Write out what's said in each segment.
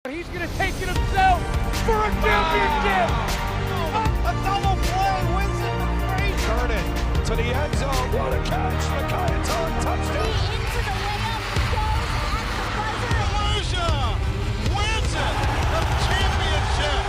He's going to take it himself for a championship. A double play wins it for Freeburg. Turn it to the end zone. What a catch. Makai touchdown. Into the layup goes at the buzzer. Volusia wins it. The championship.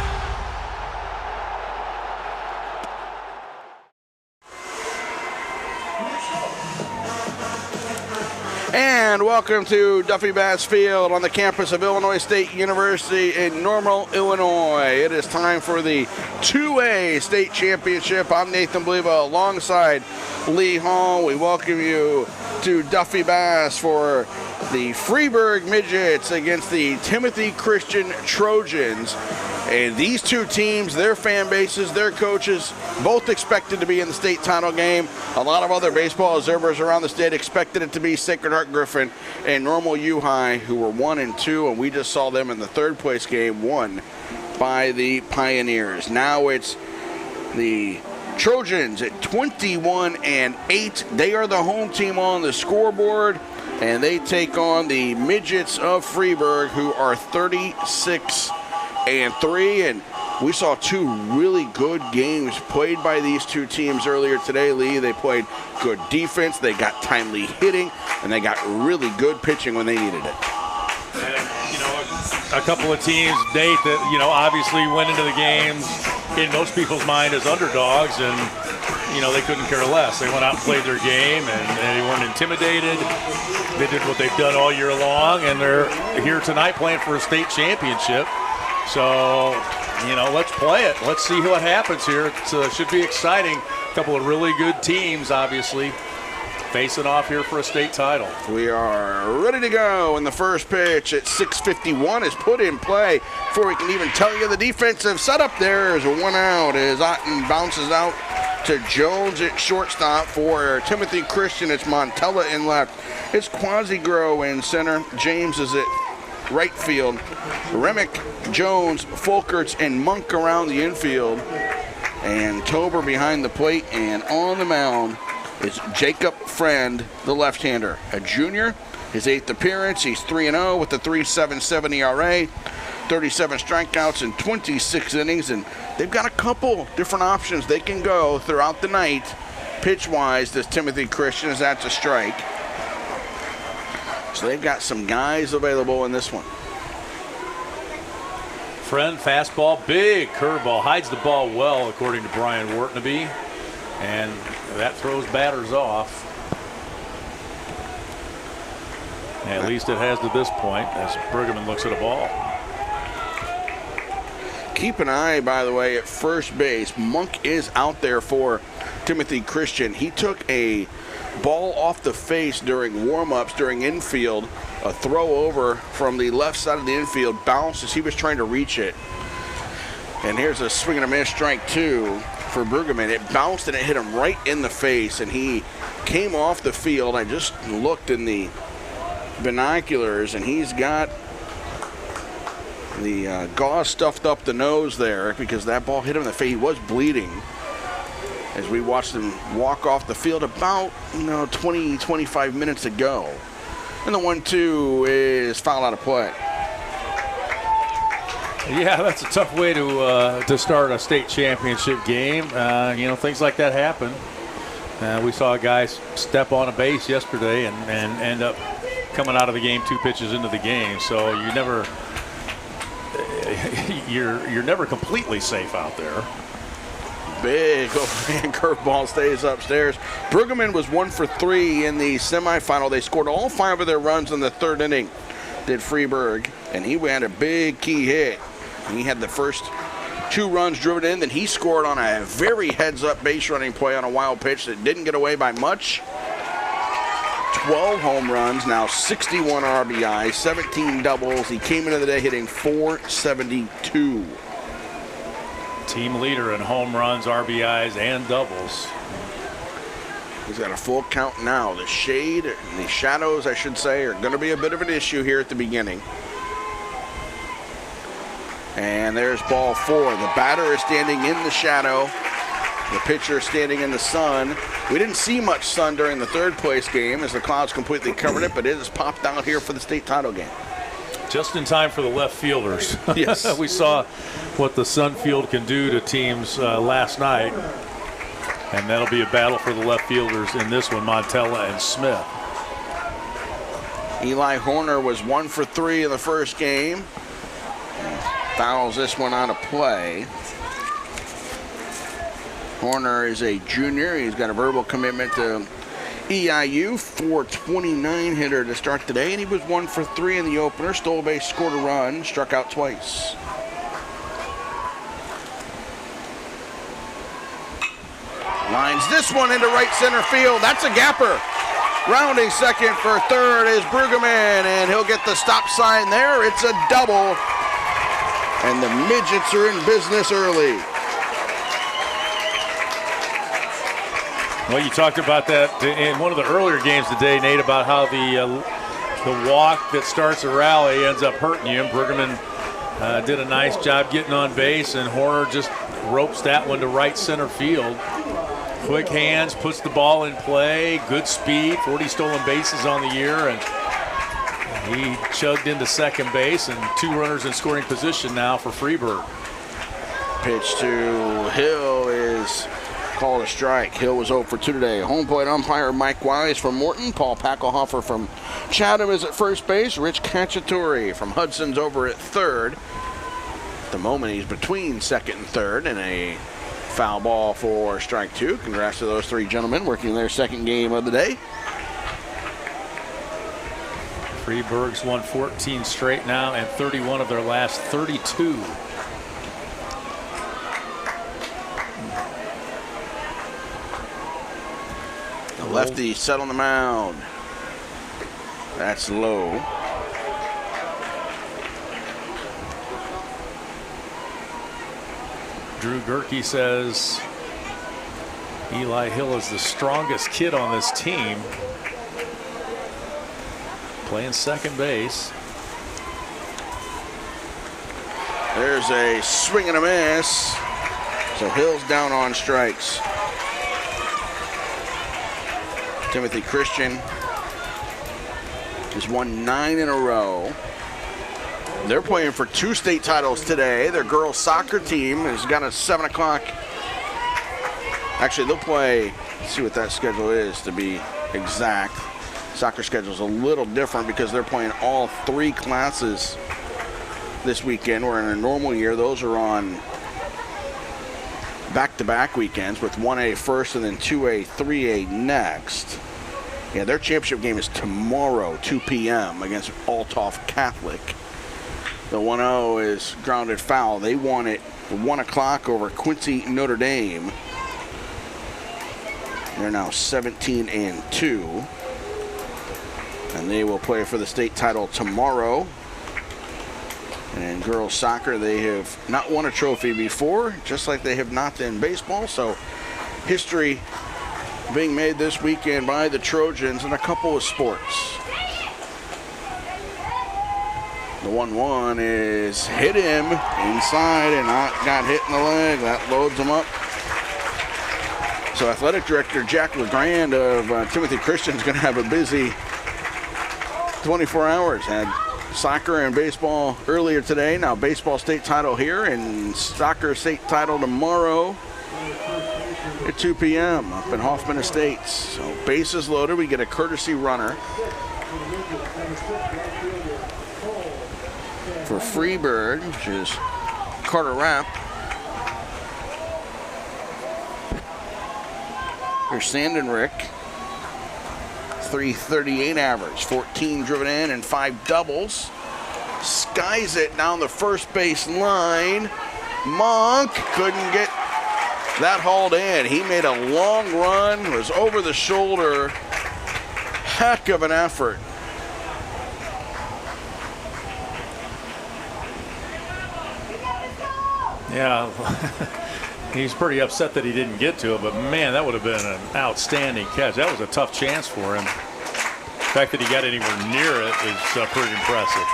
And welcome to Duffy Bass Field on the campus of Illinois State University in Normal, Illinois. It is time for the 2A state championship. I'm Nathan Bleva alongside Lee Hall. We welcome you to Duffy Bass for the Freeburg Midgets against the Timothy Christian Trojans. And these two teams, their fan bases, their coaches, both expected to be in the state title game. A lot of other baseball observers around the state expected it to be Sacred Heart Griffin and Normal U High, who were 1-2, and we just saw them in the third place game won by the Pioneers. Now it's the Trojans at 21-8. They are the home team on the scoreboard, and they take on the Midgets of Freeburg, who are 36-3, and we saw two really good games played by these two teams earlier today, Lee. They played good defense, they got timely hitting, and they got really good pitching when they needed it. And, a couple of teams, Nate, that, obviously went into the games in most people's mind as underdogs, and, they couldn't care less. They went out and played their game, and they weren't intimidated. They did what they've done all year long, and they're here tonight playing for a state championship. So, let's play it. Let's see what happens here. It should be exciting. A couple of really good teams, obviously, facing off here for a state title. We are ready to go, and the first pitch at 6:51 is put in play. Before we can even tell you the defensive setup, there is one out as Otten bounces out to Jones at shortstop. For Timothy Christian, it's Montella in left. It's Quasigro in center. James is at right field. Remick, Jones, Folkerts, and Monk around the infield. And Tober behind the plate, and on the mound is Jacob Friend, the left-hander. A junior, his 8th appearance. He's 3-0 with a 3.77 ERA, 37 strikeouts in 26 innings, and they've got a couple different options they can go throughout the night. Pitch-wise, this Timothy Christian is at the strike. So they've got some guys available in this one. Friend, fastball, big curveball, hides the ball well, according to Brian Wortnaby, and that throws batters off. At least it has to this point as Bruggeman looks at a ball. Keep an eye, by the way, at first base. Monk is out there for Timothy Christian. He took a ball off the face during warm-ups, during infield. A throw over from the left side of the infield, bounced as he was trying to reach it. And here's a swing and a miss, strike two for Bruggeman. It bounced and it hit him right in the face, and he came off the field. I just looked in the binoculars, and he's got the gauze stuffed up the nose there because that ball hit him in the face. He was bleeding as we watched him walk off the field about 20, 25 minutes ago. And the 1-2 is foul out of play. Yeah, that's a tough way to start a state championship game. Things like that happen. We saw a guy step on a base yesterday and end up coming out of the game 2 pitches into the game. So you're never completely safe out there. Big overhand curveball stays upstairs. Bruggeman was 1 for 3 in the semifinal. They scored all 5 of their runs in the third inning, did Freeburg, and he had a big key hit. He had the first 2 runs driven in, then he scored on a very heads-up base running play on a wild pitch that didn't get away by much. 12 home runs, now 61 RBI, 17 doubles. He came into the day hitting .472. Team leader in home runs, RBIs, and doubles. He's got a full count now. The shadows, I should say, are going to be a bit of an issue here at the beginning. And there's ball 4. The batter is standing in the shadow. The pitcher standing in the sun. We didn't see much sun during the third place game as the clouds completely covered it, but it has popped out here for the state title game. Just in time for the left fielders. Yes. We saw what the Sun Field can do to teams last night. And that'll be a battle for the left fielders in this one, Montella and Smith. Eli Horner was 1 for 3 in the first game. Fouls this one out of play. Horner is a junior. He's got a verbal commitment to EIU, 429 hitter to start today, and he was 1 for 3 in the opener. Stole a base, scored a run, struck out twice. Lines this one into right center field. That's a gapper. Rounding second for third is Brueggemann, and he'll get the stop sign there. It's a double, and the Midgets are in business early. Well, you talked about that in one of the earlier games today, Nate, about how the walk that starts a rally ends up hurting you. And Brueggemann did a nice job getting on base, and Horner just ropes that one to right center field. Quick hands, puts the ball in play, good speed, 40 stolen bases on the year, and he chugged into second base, and 2 runners in scoring position now for Freeburg. Pitch to Hill is called a strike. Hill was 0 for 2 today. Home plate umpire Mike Wise from Morton. Paul Packelhofer from Chatham is at first base. Rich Cacciatore from Hudson's over at third. At the moment, he's between second and third, and a foul ball for strike 2. Congrats to those 3 gentlemen working their second game of the day. Freeburg's won 14 straight now and 31 of their last 32. The lefty set on the mound. That's low. Drew Gerke says Eli Hill is the strongest kid on this team. Playing second base. There's a swing and a miss. So Hill's down on strikes. Timothy Christian has won 9 in a row. They're playing for 2 state titles today. Their girls soccer team has got a 7 o'clock. Actually, they'll play, let's see what that schedule is to be exact. Soccer schedule is a little different because they're playing all 3 classes this weekend, where in a normal year, those are on back-to-back weekends with 1A first and then 2A, 3A next. Yeah, their championship game is tomorrow, 2 p.m. against Althoff Catholic. The 1-0 is grounded foul. They won it 1 o'clock over Quincy Notre Dame. They're now 17-2. And they will play for the state title tomorrow. And in girls soccer, they have not won a trophy before, just like they have not in baseball. So history being made this weekend by the Trojans in a couple of sports. The 1-1 is hit him inside and not got hit in the leg. That loads him up. So athletic director Jack LeGrand of Timothy Christian is going to have a busy 24 hours. Had soccer and baseball earlier today. Now baseball state title here and soccer state title tomorrow at 2 p.m. up in Hoffman Estates. So bases loaded. We get a courtesy runner for Freeburg, which is Carter Rapp. Here's Sandon Rick. 338 average, 14 driven in and 5 doubles. Skies it down the first base line. Monk couldn't get that hauled in. He made a long run, was over the shoulder. Heck of an effort. Yeah, he's pretty upset that he didn't get to it, but man, that would have been an outstanding catch. That was a tough chance for him. The fact that he got anywhere near it is pretty impressive.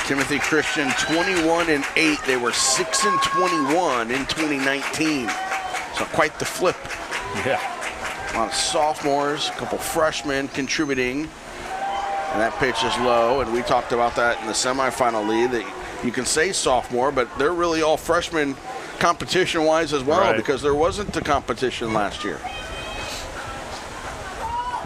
Timothy Christian 21-8. They were 6-21 in 2019. So quite the flip. Yeah. A lot of sophomores, a couple freshmen contributing. And that pitch is low, and we talked about that in the semifinal lead, that you can say sophomore, but they're really all freshmen competition-wise as well, because there wasn't the competition last year.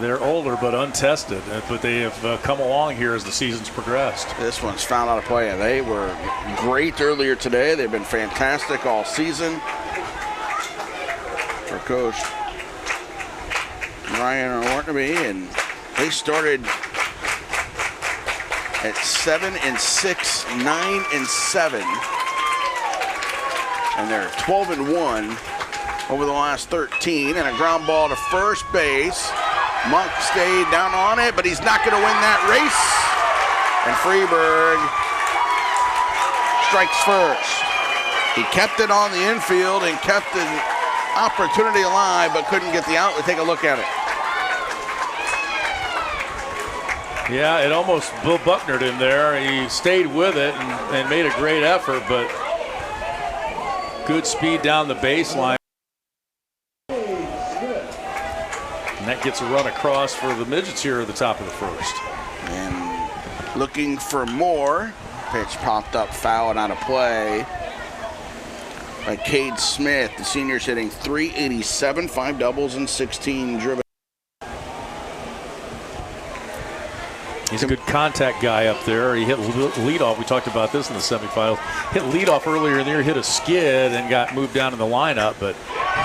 They're older but untested, but they have come along here as the season's progressed. This one's found out of play, and they were great earlier today. They've been fantastic all season for Coach Ryan Ortnaby, and they started at 7-6, 9-7, and they're 12-1 over the last 13, and a ground ball to first base. Monk stayed down on it, but he's not going to win that race. And Freeburg strikes first. He kept it on the infield and kept the opportunity alive, but couldn't get the out. Let's take a look at it. Yeah, it almost Bill Bucknered him there. He stayed with it and made a great effort, but good speed down the baseline. And that gets a run across for the Midgets here at the top of the first. And looking for more. Pitch popped up, foul and out of play by Cade Smith. The senior's hitting .387, 5 doubles and 16 driven. He's a good contact guy up there. He hit leadoff. We talked about this in the semifinals. Hit leadoff earlier in the year, hit a skid and got moved down in the lineup, but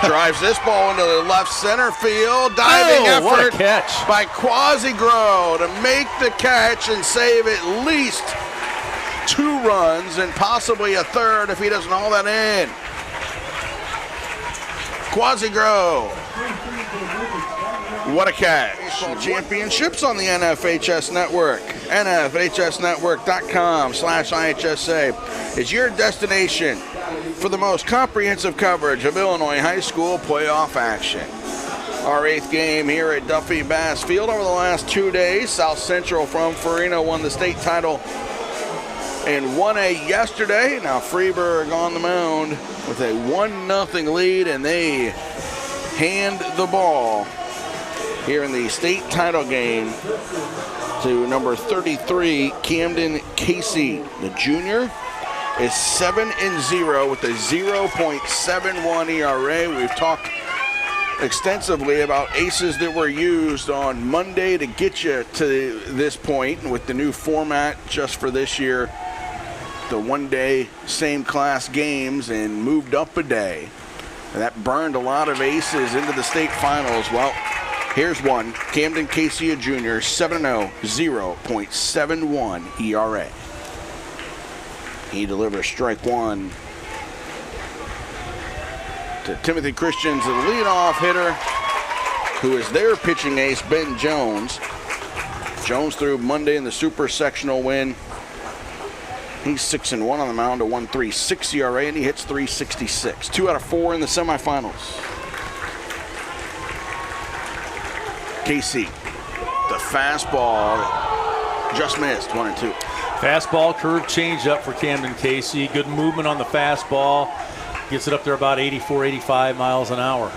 drives this ball into the left center field. Diving effort what a catch by Quasigro to make the catch and save at least 2 runs and possibly a third if he doesn't haul that in. Quasigro. What a catch. Championships on the NFHS Network. NFHSnetwork.com/IHSA is your destination for the most comprehensive coverage of Illinois high school playoff action. Our 8th game here at Duffy Bass Field over the last 2 days. South Central from Farina won the state title in 1A yesterday. Now Freeburg on the mound with a 1-0 lead, and they hand the ball here in the state title game to number 33, Camden Casey. The junior is 7-0 with a 0.71 ERA. We've talked extensively about aces that were used on Monday to get you to this point, and with the new format just for this year, the one-day same class games, and moved up a day. And that burned a lot of aces into the state finals. Well, here's one. Camden Casey, a junior, 7-0, 0.71 ERA. He delivers strike one to Timothy Christians, the leadoff hitter, who is their pitching ace, Ben Jones. Jones threw Monday in the super sectional win. He's 6-1 on the mound, a 1.36 ERA, and he hits .366. 2 out of 4 in the semifinals. Casey, the fastball just missed, 1-2. Fastball, curve changeup for Camden Casey. Good movement on the fastball. Gets it up there about 84, 85 miles an hour.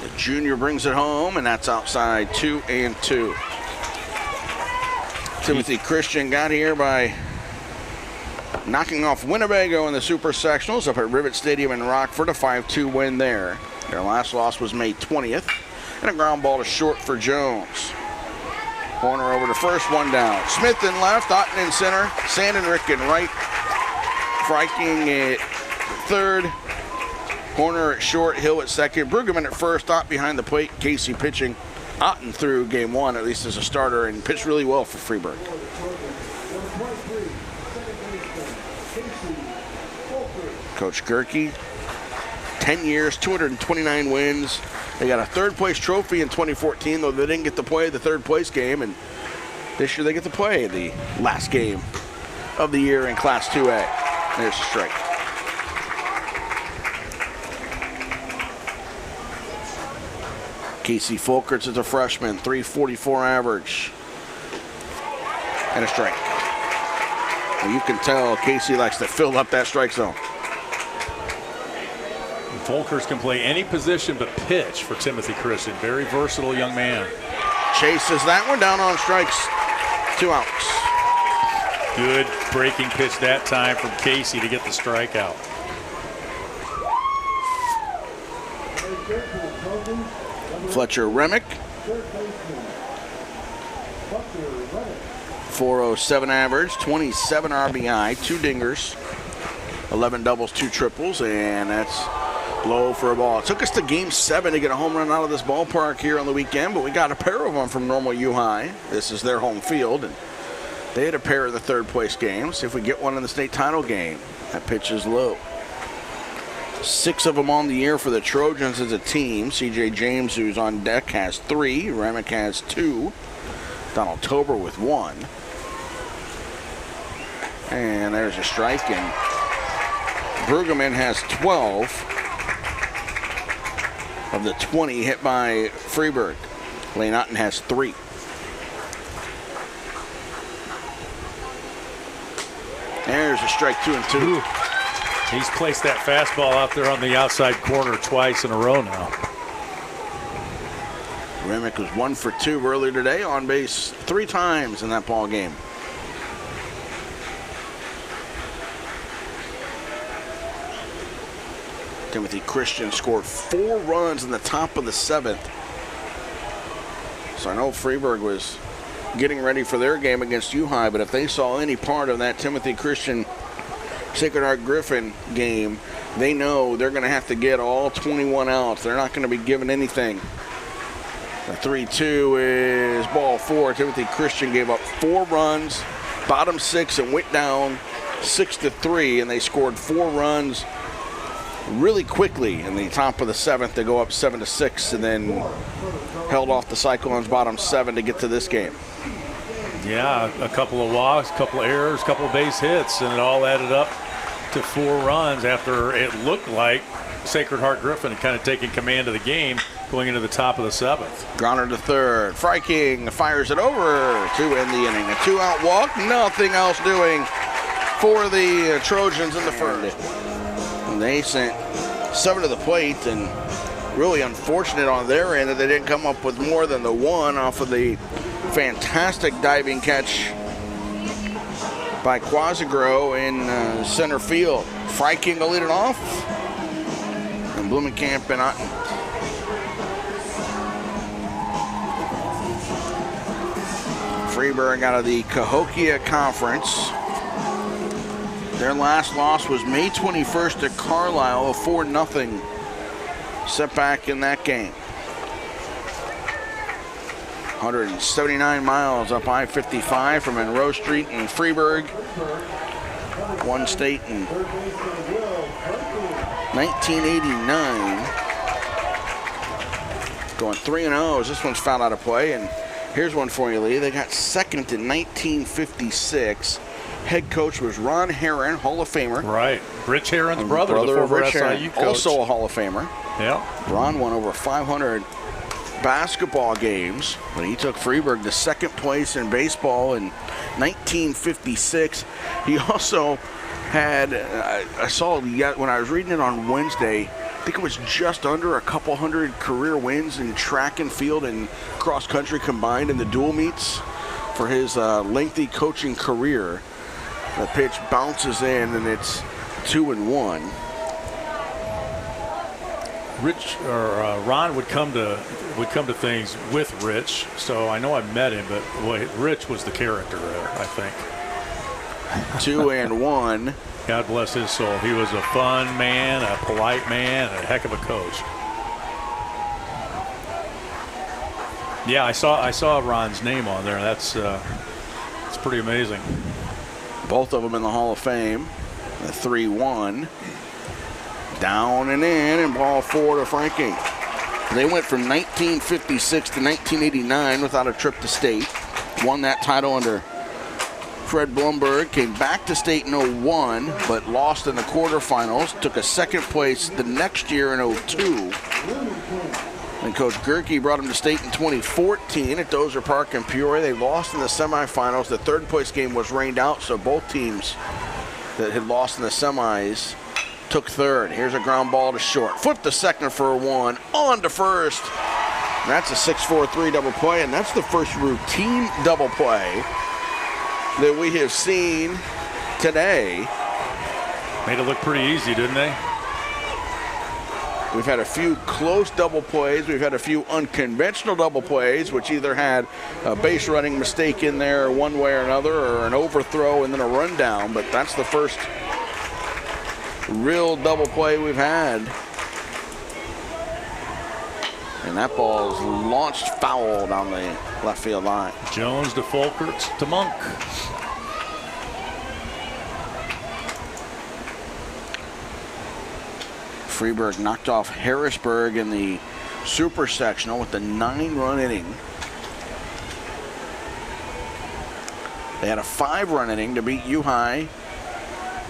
The junior brings it home, and that's outside 2-2. Timothy Christian got here by knocking off Winnebago in the Super Sectionals up at Rivet Stadium in Rockford, a 5-2 win there. Their last loss was May 20th, and a ground ball to short for Jones. Corner over to first, one down. Smith in left, Otten in center, Sandenrick in right. Freiking at third, corner at short, Hill at second, Brueggemann at first, Ott behind the plate, Casey pitching. Otten through game one, at least as a starter, and pitched really well for Freeburg. Coach Gerke, 10 years, 229 wins. They got a third place trophy in 2014, though they didn't get to play the third place game, and this year they get to play the last game of the year in Class 2A. There's a strike. Casey Folkerts is a freshman, .344 average. And a strike. And you can tell Casey likes to fill up that strike zone. Folkers can play any position but pitch for Timothy Christian. Very versatile young man. Chases that one down on strikes. 2 outs. Good breaking pitch that time from Casey to get the strikeout. Fletcher Remick. 407 average, 27 RBI, 2 dingers, 11 doubles, 2 triples, and that's low for a ball. It took us to Game 7 to get a home run out of this ballpark here on the weekend, but we got a pair of them from Normal U High. This is their home field, and they had a pair in the third place game. See if we get one in the state title game. That pitch is low. 6 of them on the year for the Trojans as a team. C.J. James, who's on deck, has 3. Remick has 2. Donald Tober with 1. And there's a strike, and Brueggemann has 12 of the 20 hit by Freeburg. Lane Otten has 3. There's a strike, 2 and 2. Ooh. He's placed that fastball out there on the outside corner twice in a row now. Remick was 1 for 2 earlier today, on base 3 times in that ball game. Timothy Christian scored 4 runs in the top of the 7th. So I know Freeburg was getting ready for their game against U High, but if they saw any part of that Timothy Christian Sacred Heart Griffin game, they know they're going to have to get all 21 outs. They're not going to be given anything. The 3-2 is ball 4. Timothy Christian gave up 4 runs, bottom 6, and went down 6-3, and they scored 4 runs really quickly in the top of the 7th to go up 7-6, and then held off the Cyclones' bottom 7 to get to this game. Yeah, a couple of walks, a couple of errors, a couple of base hits, and it all added up to 4 runs after it looked like Sacred Heart Griffin had kind of taken command of the game going into the top of the 7th. Grauner to third. Freiking fires it over to end the inning. A 2-out walk, nothing else doing for the Trojans in the first. And they sent 7 to the plate, and really unfortunate on their end that they didn't come up with more than the 1 off of the fantastic diving catch by Quasigro in center field. Freiking will lead it off, and Blumenkamp and Otten. Freeburg out of the Cahokia Conference. Their last loss was May 21st to Carlisle, a 4-0 setback in that game. 179 miles up I-55 from Monroe Street in Freeburg. One state in 1989. Going 3-0 as this one's fouled out of play. And here's one for you, Lee. They got second in 1956. Head coach was Ron Herron, Hall of Famer. Right. Rich Herron's brother, the of former Rich SIU Herron, coach. also a Hall of Famer. Yeah. Ron won over 500 basketball games, but he took Freeburg to second place in baseball in 1956. He also had, I saw when I was reading it on Wednesday, I think it was just under a couple hundred career wins in track and field and cross country combined in the dual meets for his lengthy coaching career. The pitch bounces in, and it's 2-1. Ron would come to things with Rich, so I know I met him, but boy, Rich was the character there, I think. 2-1. God bless his soul. He was a fun man, a polite man, and a heck of a coach. Yeah, I saw Ron's name on there. That's pretty amazing. Both of them in the Hall of Fame. The 3-1. Down and in, and ball 4 to Franking. They went from 1956 to 1989 without a trip to state. Won that title under Fred Blumberg. Came back to state in 01, but lost in the quarterfinals. Took a second place the next year in 02. And Coach Gerke brought them to state in 2014 at Dozer Park in Peoria. They lost in the semifinals. The third place game was rained out, so both teams that had lost in the semis took third. Here's a ground ball to short. Flipped to second for a 1. On to first. That's a 6-4-3 double play, and that's the first routine double play that we have seen today. Made it look pretty easy, didn't they? We've had a few close double plays. We've had a few unconventional double plays, which either had a base running mistake in there one way or another, or an overthrow and then a rundown. But that's the first real double play we've had. And that ball is launched foul down the left field line. Jones to Folkerts to Monk. Freeburg knocked off Harrisburg in the super sectional with the 9-run inning. They had a 5-run inning to beat U-High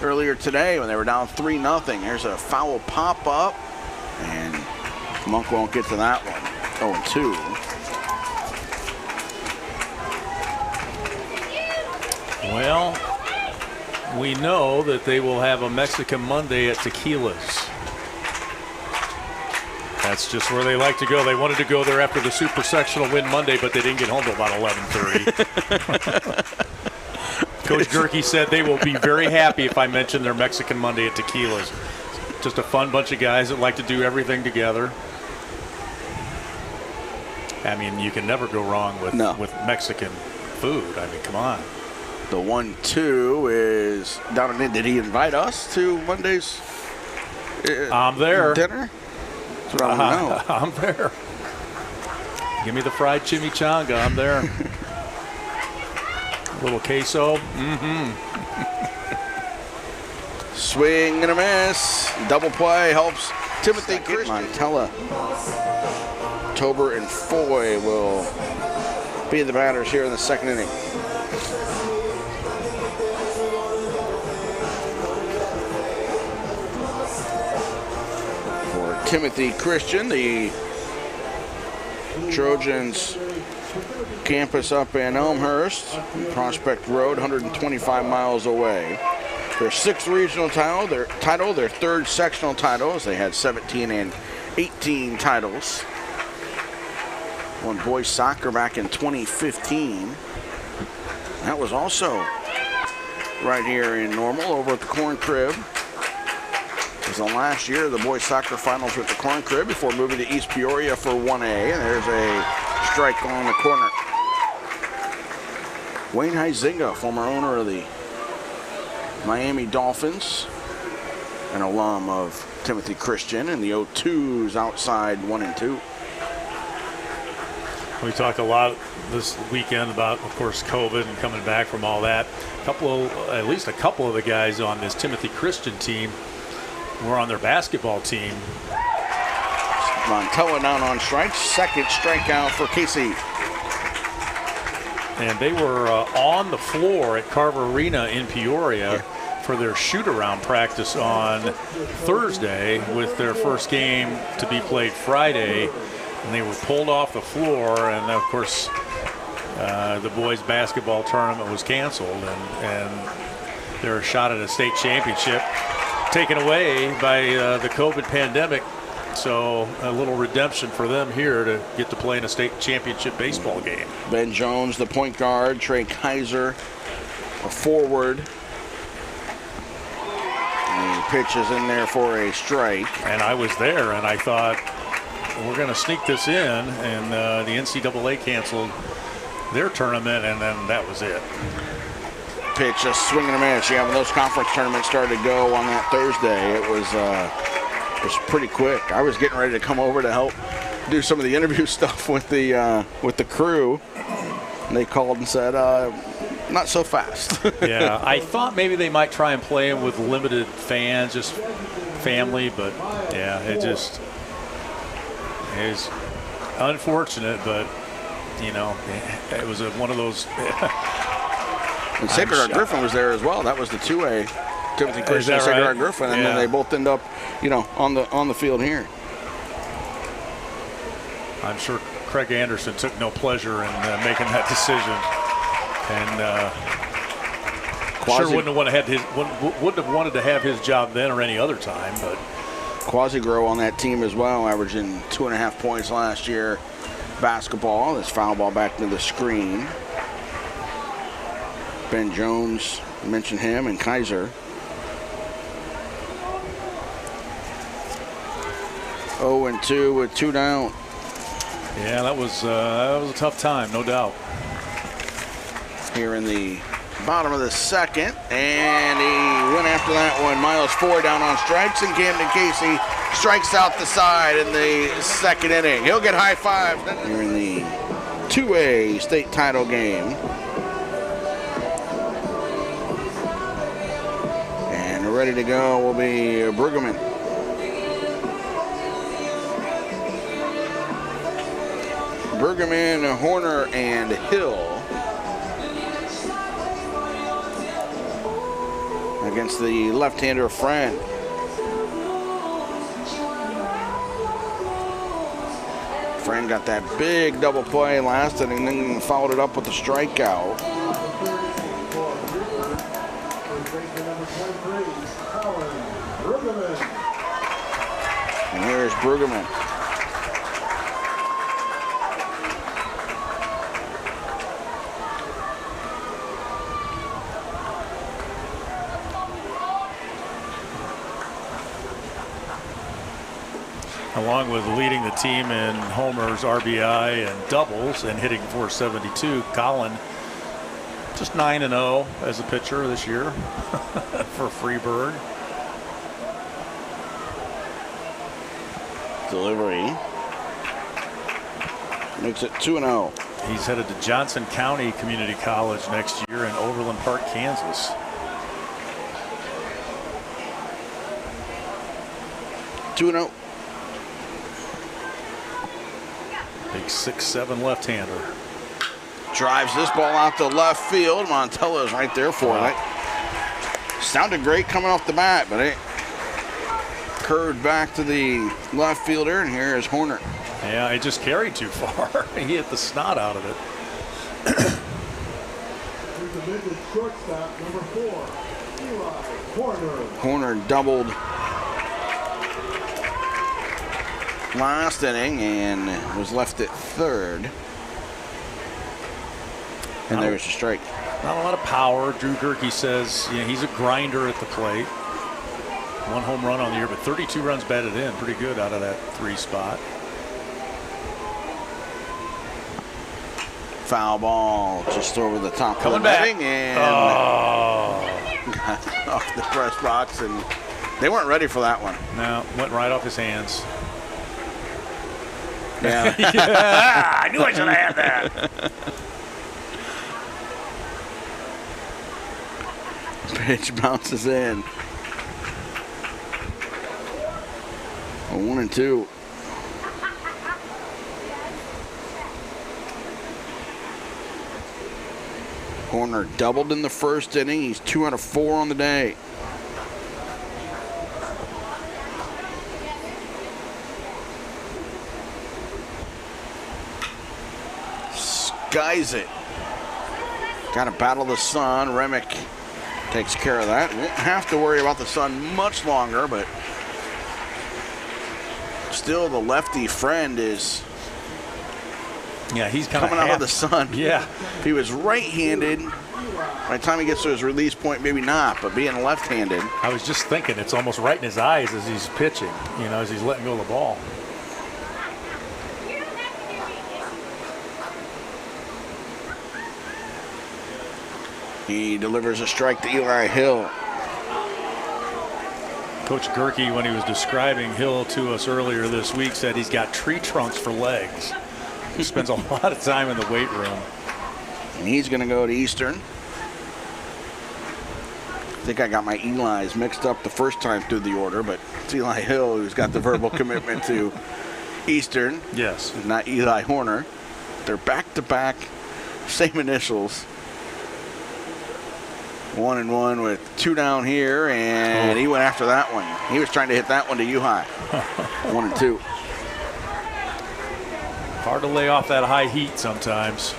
earlier today when they were down 3-0. There's a foul pop up, and Monk won't get to that one. 0-2. Well, we know that they will have a Mexican Monday at Tequila's. That's just where they like to go. They wanted to go there after the super sectional win Monday, but they didn't get home till about 11:30. Coach Gerke said they will be very happy if I mention their Mexican Monday at Tequila's. Just a fun bunch of guys that like to do everything together. I mean, you can never go wrong with Mexican food. I mean, come on. The 1-2 is down in. Did he invite us to Monday's I'm there. dinner? That's what I want to know. I'm there. Give me the fried chimichanga. I'm there. A little queso. Swing and a miss. Double play helps Timothy Christian. Montella, Tober, and Foy will be the batters here in the second inning. For Timothy Christian, the Trojans campus up in Elmhurst, Prospect Road, 125 miles away. Their 6th regional title, their 3rd sectional titles. They had 17 and 18 titles. Won boys soccer back in 2015. That was also right here in Normal over at the Corn Crib. It was the last year of the boys soccer finals with the Corn Crib before moving to East Peoria for 1A. And there's a strike on the corner. Wayne Huizinga, former owner of the Miami Dolphins, an alum of Timothy Christian, and the 0-2s outside 1 and 2. We talked a lot this weekend about, of course, COVID and coming back from all that. At least a couple of the guys on this Timothy Christian team were on their basketball team. Montella down on strike. Second strikeout for Casey. And they were on the floor at Carver Arena in Peoria for their shoot-around practice on Thursday with their first game to be played Friday. And they were pulled off the floor, and of course the boys basketball tournament was canceled, and their shot at a state championship taken away by the COVID pandemic. So a little redemption for them here to get to play in a state championship baseball game. Ben Jones, the point guard. Trey Kaiser, a forward. And the pitch is in there for a strike. And I was there, and I thought, we're going to sneak this in, and the NCAA canceled their tournament, and then that was it. Pitch, a swing and a miss. Yeah, when those conference tournaments started to go on that Thursday, it was pretty quick. I was getting ready to come over to help do some of the interview stuff with the crew, and they called and said, not so fast. Yeah, I thought maybe they might try and play them with limited fans, just family, but yeah, it is unfortunate, but you know, it was one of those. And Sacred Heart Griffin was there as well. That was the 2A, Timothy Christian and Sacred Heart Griffin, and then they both end up, on the field here. I'm sure Craig Anderson took no pleasure in making that decision, and Sure wouldn't have wanted to have his job then or any other time, but Quasi-Grow on that team as well, averaging 2.5 points last year. Basketball, this foul ball back to the screen. Ben Jones, mentioned him, and Kaiser. 0-2 with 2 down. Yeah, that was a tough time, no doubt. Here in the bottom of the second, and he went after that one. Miles Ford down on strikes, and Camden Casey strikes out the side in the second inning. He'll get high five. Here in the 2A state title game. And ready to go will be Brueggemann. Brueggemann, Horner, and Hill against the left-hander Friend. Friend got that big double play last inning and then followed it up with a strikeout. And here's Brueggemann. Along with leading the team in homers, RBI, and doubles, and hitting .472, Colin just 9-0 as a pitcher this year for Freeburg. Delivery makes it 2-0. He's headed to Johnson County Community College next year in Overland Park, Kansas. Two-0. Big 6'7" left-hander. Drives this ball out to left field. Montello's right there for it. Sounded great coming off the bat, but it curved back to the left fielder, and here is Horner. Yeah, it just carried too far. He hit the snot out of it. Here's the Midgets shortstop, number 4, Eli Horner. Horner doubled last inning and was left at third. And there's a strike. Not a lot of power. Drew Gerke says he's a grinder at the plate. 1 home run on the year, but 32 runs batted in. Pretty good out of that 3 spot. Foul ball just over the top Coming of the back. netting and got off the press box, and they weren't ready for that one. No, went right off his hands. Yeah. Yeah, I knew I should have had that. Pitch bounces in. 1-2. Horner doubled in the first inning. He's 2 out of 4 on the day. Skies it. Got to battle the sun. Remick takes care of that. Won't have to worry about the sun much longer, but still the lefty Friend is He's kind coming out of the sun. Yeah. If he was right-handed, by the time he gets to his release point, maybe not, but being left-handed. I was just thinking it's almost right in his eyes as he's pitching, as he's letting go of the ball. He delivers a strike to Eli Hill. Coach Gerke, when he was describing Hill to us earlier this week, said he's got tree trunks for legs. He spends a lot of time in the weight room. And he's going to go to Eastern. I think I got my Eli's mixed up the first time through the order, but it's Eli Hill who's got the verbal commitment to Eastern. Yes. Not Eli Horner. They're back-to-back, same initials. 1-1 with 2 down here, and he went after that one. He was trying to hit that one to U-High. 1-2. Hard to lay off that high heat sometimes.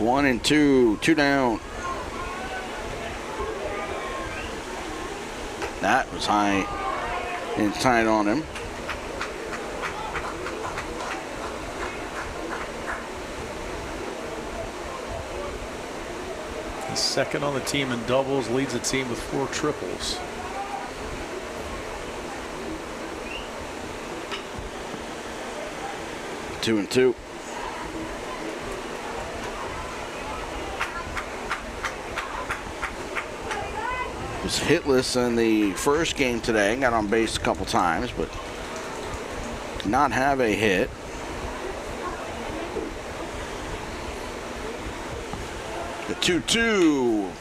1 and 2, 2 down. That was high and tight on him. He's second on the team in doubles, leads the team with 4 triples. Two and 2. Was hitless in the first game today. Got on base a couple times, but did not have a hit. The 2-2.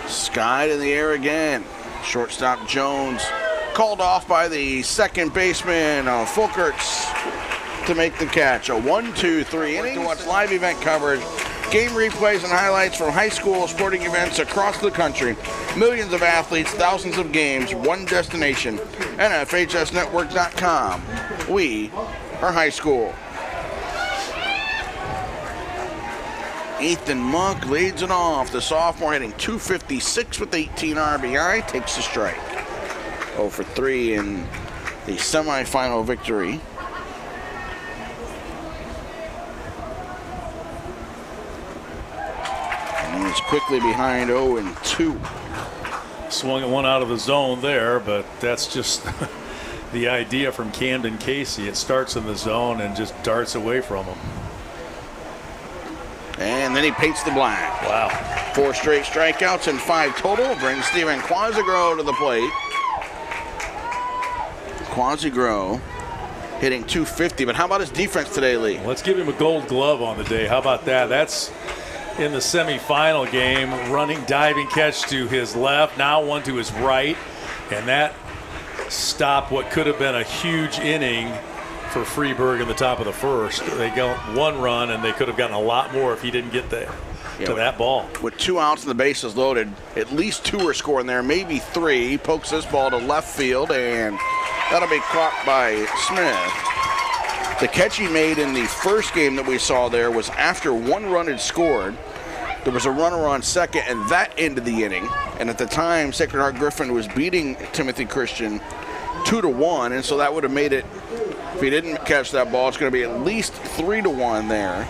Skied in the air again. Shortstop Jones called off by the second baseman Fulkerts to make the catch. A 1-2-3 inning. To watch live event coverage, game replays and highlights from high school sporting events across the country. Millions of athletes, thousands of games, one destination. NFHSnetwork.com. We are high school. Ethan Monk leads it off. The sophomore hitting .256 with 18 RBI. Takes the strike. 0 for 3 in the semifinal victory. And he's quickly behind 0 and 2. Swung one out of the zone there, but that's just the idea from Camden Casey. It starts in the zone and just darts away from him. And then he paints the black. Wow. 4 straight strikeouts and 5 total. Brings Steven Quasigro to the plate. Quasigro hitting .250, but how about his defense today, Lee? Let's give him a gold glove on the day. How about that? That's in the semifinal game. Running, diving catch to his left, now one to his right, and that stopped what could have been a huge inning for Freeburg in the top of the first. They got 1 run, and they could have gotten a lot more if he didn't get there to that ball. With 2 outs and the bases loaded, at least 2 are scoring there, maybe 3. He pokes this ball to left field, and that'll be caught by Smith. The catch he made in the first game that we saw there was after 1 run had scored. There was a runner on second, and that ended the inning. And at the time, Sacred Heart Griffin was beating Timothy Christian 2-1, and so that would have made it, if he didn't catch that ball, it's going to be at least 3-1 there.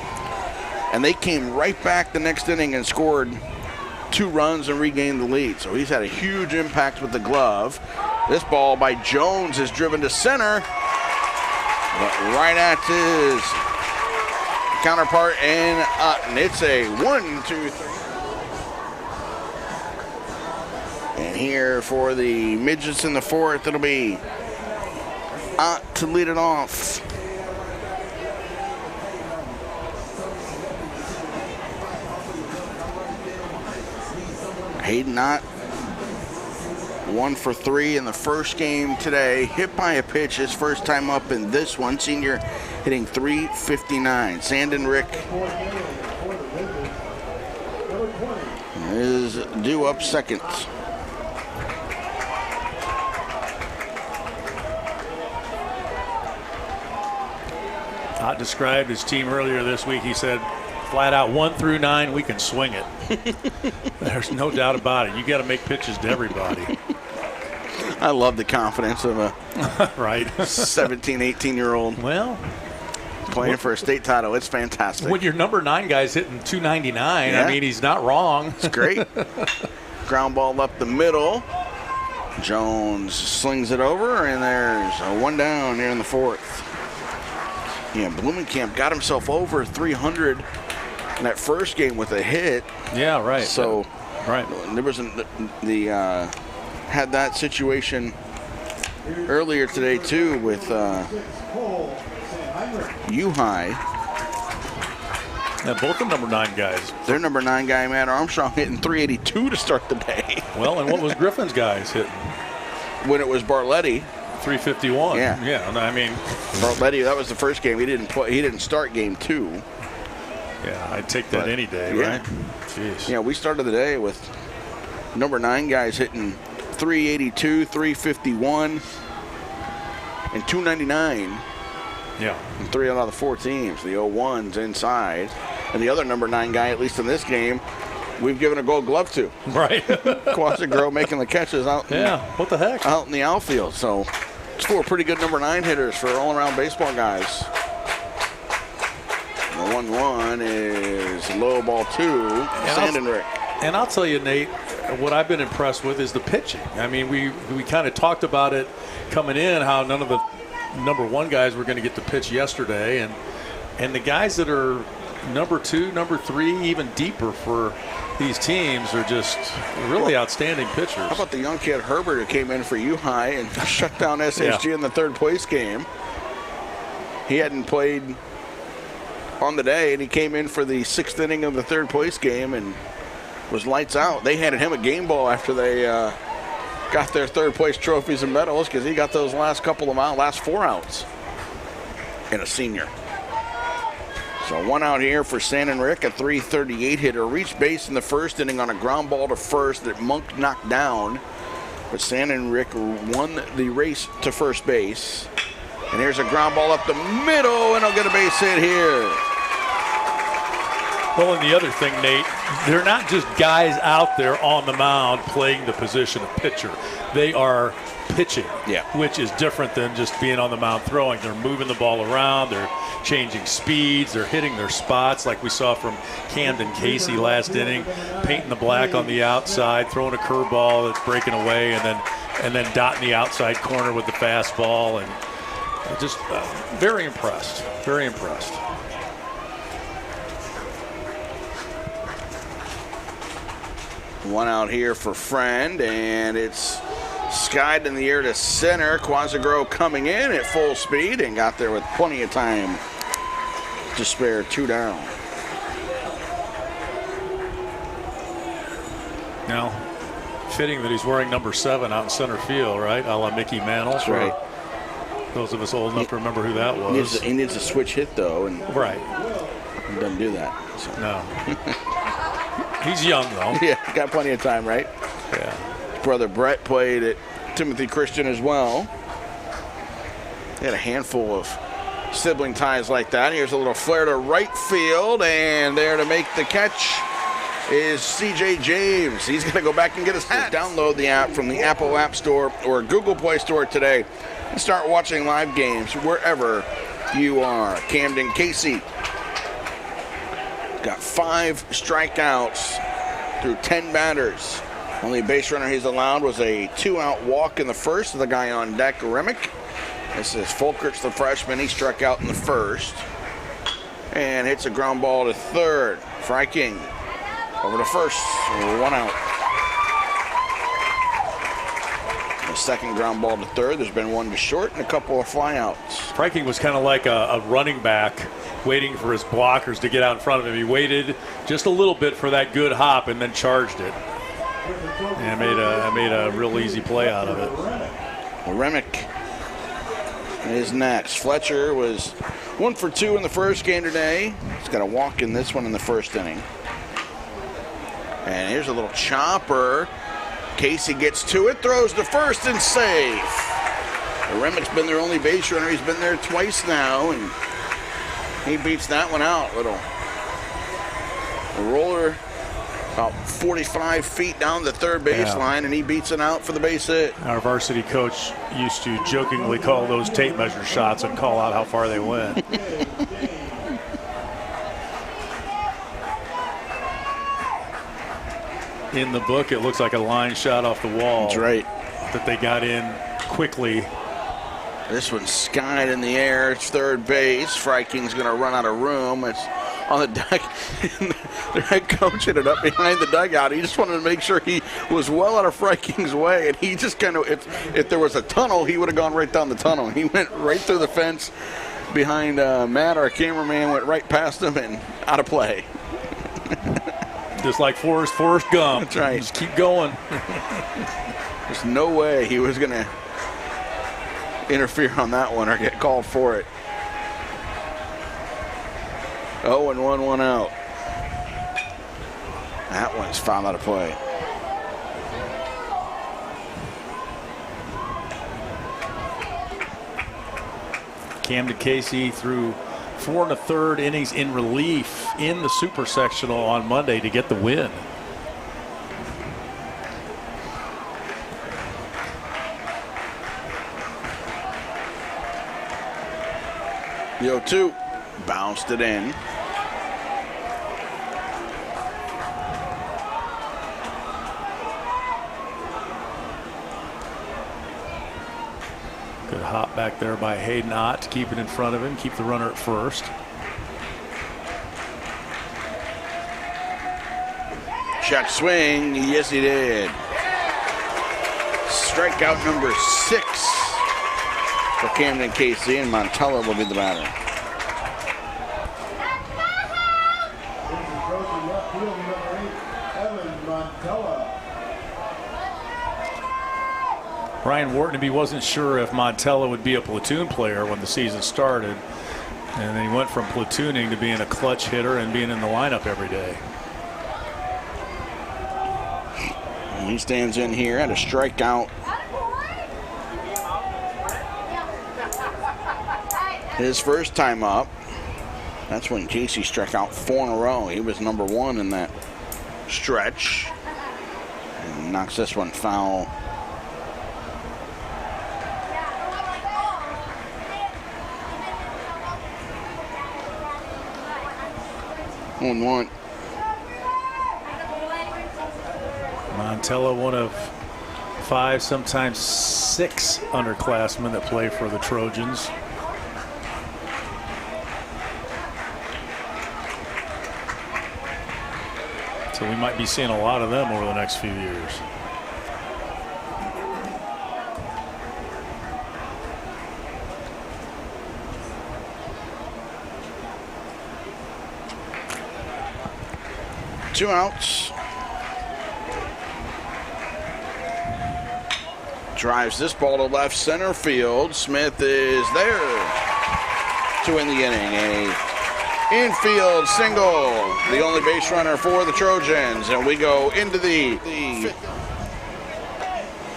And they came right back the next inning and scored 2 runs and regained the lead. So he's had a huge impact with the glove. This ball by Jones is driven to center, but right at his counterpart in Otten. It's a 1-2-3. And here for the Midgets in the 4th, it'll be Ott to lead it off. Hayden Ott 1 for 3 in the first game today. Hit by a pitch his first time up in this one. Senior hitting .359. Sandon Rick is due up second. Ott described his team earlier this week. He said, flat out 1 through 9, we can swing it. There's no doubt about it. You got to make pitches to everybody. I love the confidence of a right 17, 18-year-old. Well, playing for a state title. It's fantastic. When your number 9 guy's hitting .299, yeah. I mean, he's not wrong. It's great. Ground ball up the middle. Jones slings it over, and there's a 1 down here in the 4th. Yeah, Blumenkamp got himself over 300 in that first game with a hit. Yeah, right. So, right. There wasn't had that situation earlier today too with U-High. Yeah, both the number 9 guys. Their number 9 guy, Matt Armstrong, hitting .382 to start the day. Well, and what was Griffin's guys hitting? When it was Bartletti. .351. Yeah. Yeah, I mean. Bartletti, that was the first game. He didn't play. He didn't start game 2. Yeah, I'd take that any day, yeah. right? Jeez. Yeah, we started the day with number 9 guys hitting .382, .351, and .299. Yeah. And 3 out of the 4 teams. The 0-1s inside. And the other number 9 guy, at least in this game, we've given a gold glove to. Right. Quasigro making the catches out. What the heck? Out in the outfield. So it's 4 pretty good number 9 hitters for all-around baseball guys. The 1-1 is low ball 2, Sandenrick. And I'll tell you, Nate, what I've been impressed with is the pitching. I mean, we kind of talked about it coming in, how none of the number 1 guys were going to get to pitch yesterday. And the guys that are number 2, number 3, even deeper for these teams are just really outstanding pitchers. How about the young kid Herbert who came in for U-High and shut down SHG in the 3rd place game? He hadn't played on the day, and he came in for the 6th inning of the 3rd place game and was lights out. They handed him a game ball after they got their 3rd place trophies and medals because he got those last 4 outs. And a senior. So 1 out here for Sandenrick, a .338 hitter. Reached base in the 1st inning on a ground ball to 1st that Monk knocked down. But Sandenrick won the race to 1st base. And here's a ground ball up the middle, and he'll get a base hit here. Well, and the other thing, Nate, they're not just guys out there on the mound playing the position of pitcher. They are pitching, which is different than just being on the mound throwing. They're moving the ball around. They're changing speeds. They're hitting their spots like we saw from Camden Casey last inning, painting the black on the outside, throwing a curveball that's breaking away, and then dotting the outside corner with the fastball. And just very impressed, very impressed. One out here for Friend, and it's skied in the air to center. Quasigro coming in at full speed and got there with plenty of time to spare. 2 down. Now, fitting that he's wearing number 7 out in center field, right? A la Mickey Mantle. That's right. Those of us old enough to remember who that was. He needs a switch hit, though, and he doesn't do that. So. No. He's young, though. Yeah, got plenty of time, right? Yeah. His brother Brett played at Timothy Christian as well. They had a handful of sibling ties like that. Here's a little flare to right field, and there to make the catch is C.J. James. He's going to go back and get his hat. Download the app from the Apple App Store or Google Play Store today and start watching live games wherever you are. Camden Casey got 5 strikeouts through 10 batters. Only base runner he's allowed was a 2-out walk in the 1st of the guy on deck, Remick. This is Folkerts, the freshman. He struck out in the 1st. And hits a ground ball to 3rd. Freiking over to 1st. 1 out. The 2nd ground ball to 3rd. There's been 1 to short and a couple of flyouts. Freiking was kind of like a running back waiting for his blockers to get out in front of him. He waited just a little bit for that good hop and then charged it. And made a real easy play out of it. Well, Remick is next. Fletcher was 1 for 2 in the 1st game today. He's got a walk in this one in the 1st inning. And here's a little chopper. Casey gets to it, throws to 1st and safe. Remick's been their only base runner. He's been there twice now, and he beats that one out. Little roller about 45 feet down the 3rd baseline, and he beats it out for the base hit. Our varsity coach used to jokingly call those tape measure shots and call out how far they went. In the book, it looks like a line shot off the wall. That's right. That they got in quickly. This one's skied in the air. It's 3rd base. Freiking's going to run out of room. It's on the deck. Their head coach ended up behind the dugout. He just wanted to make sure he was well out of Freiking's way. And he just kind of, if there was a tunnel, he would have gone right down the tunnel. He went right through the fence behind Matt, our cameraman, went right past him and out of play. Just like Forrest Gump. That's right. Just keep going. There's no way he was going to interfere on that one or get called for it. 0-1, 1 out. That one's fouled out of play. Camden Casey through 4 1/3 innings in relief. in the super sectional on Monday to get the win. The 0-2 bounced it in. Good hop back there by Hayden Ott to keep it in front of him, keep the runner at first. Check swing, yes he did. Strikeout number 6 for Camden Casey, and Montella will be the batter. Approaching left field, number 8, Evan Montella. Brian Whartonby wasn't sure if Montella would be a platoon player when the season started, and then he went from platooning to being a clutch hitter and being in the lineup every day. He stands in here at a strikeout. His first time up. That's when Casey struck out 4 in a row. He was number 1 in that stretch. And knocks this one foul. One. Montella, one of 5, sometimes 6 underclassmen that play for the Trojans. So we might be seeing a lot of them over the next few years. Two outs. Drives this ball to left center field. Smith is there to win the inning. A infield single, the only base runner for the Trojans, and we go into the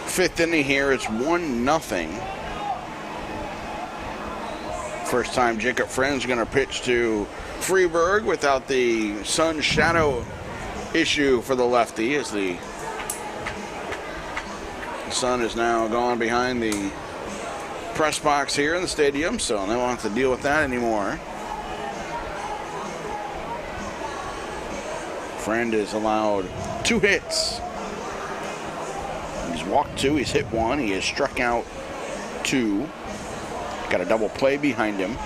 fifth inning here. It's 1-0. First time Jacob Friend's going to pitch to Freeburg without the sun shadow issue for the lefty, as the sun is now gone behind the press box here in the stadium, so they won't have to deal with that anymore. Friend is allowed 2 hits. He's walked 2, he's hit 1, he has struck out 2. Got a double play behind him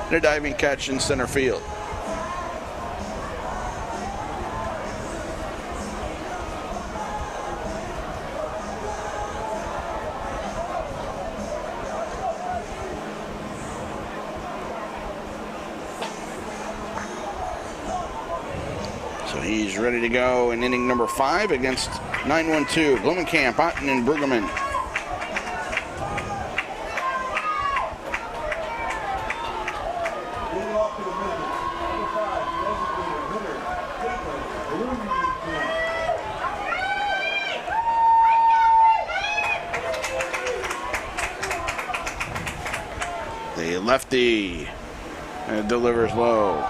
and a diving catch in center field. He's ready to go in inning number 5 against 9-1-2. Blumenkamp, Otten, and Brueggemann. The lefty delivers low.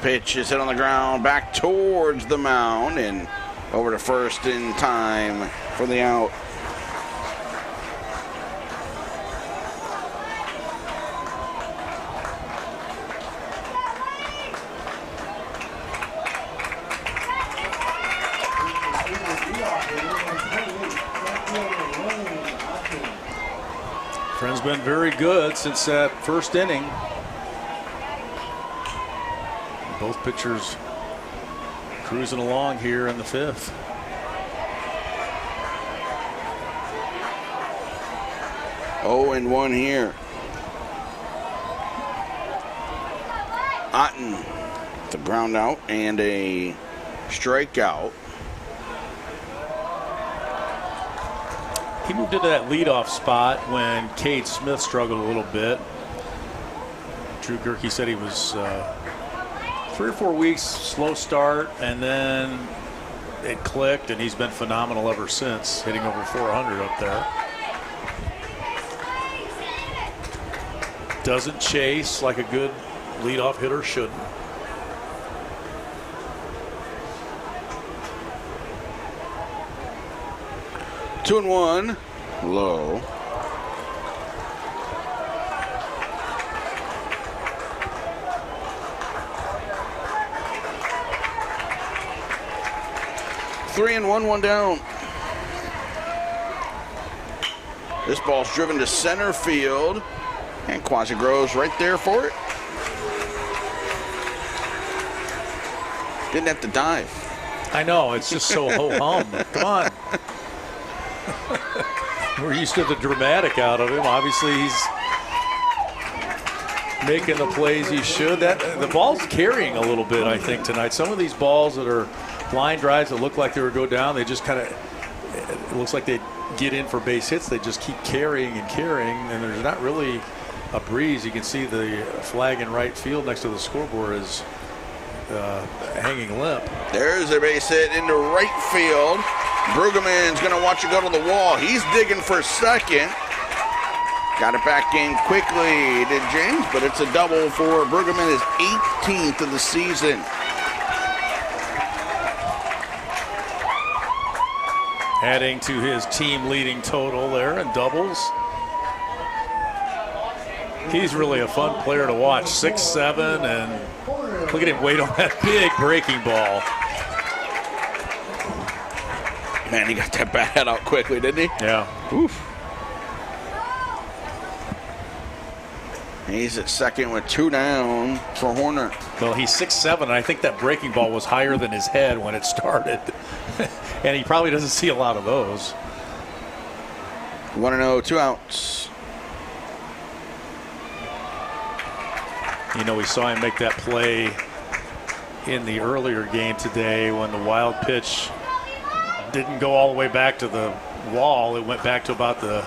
Pitch is hit on the ground, back towards the mound, and over to first in time for the out. Friend's been very good since that first inning. Both pitchers cruising along here in the 5th. Oh, and 1 here. Otten, the ground out and a strikeout. He moved into that leadoff spot when Cade Smith struggled a little bit. Drew Gerke said he was 3 or 4 weeks, slow start, and then it clicked, and he's been phenomenal ever since, hitting over 400 up there. Doesn't chase like a good leadoff hitter shouldn't. Two and one, low. Three and one down. This ball's driven to center field, and Quasi Groves right there for it. Didn't have to dive. I know, it's just so ho-hum. Come on. We're used to the dramatic out of him. Obviously, he's making the plays he should. The ball's carrying a little bit, I think, tonight. Some of these balls that are line drives that look like they would go down, they just kind of, it looks like they get in for base hits. They just keep carrying, and there's not really a breeze. You can see the flag in right field next to the scoreboard is hanging limp. There's a base hit into right field. Brueggemann's going to watch it go to the wall. He's digging for second. Got it back in quickly, did James, but it's a double for Brueggemann, his 18th of the season. Adding to his team leading total there in doubles. He's really a fun player to watch. 6'7", and look at him wait on that big breaking ball. Man, he got that bat out quickly, didn't he? Yeah. Oof. He's at second with 2 down for Horner. Well, he's 6'7", and I think that breaking ball was higher than his head when it started. And he probably doesn't see a lot of those. 1-0, 2 outs. You know, we saw him make that play in the earlier game today when the wild pitch didn't go all the way back to the wall. It went back to about the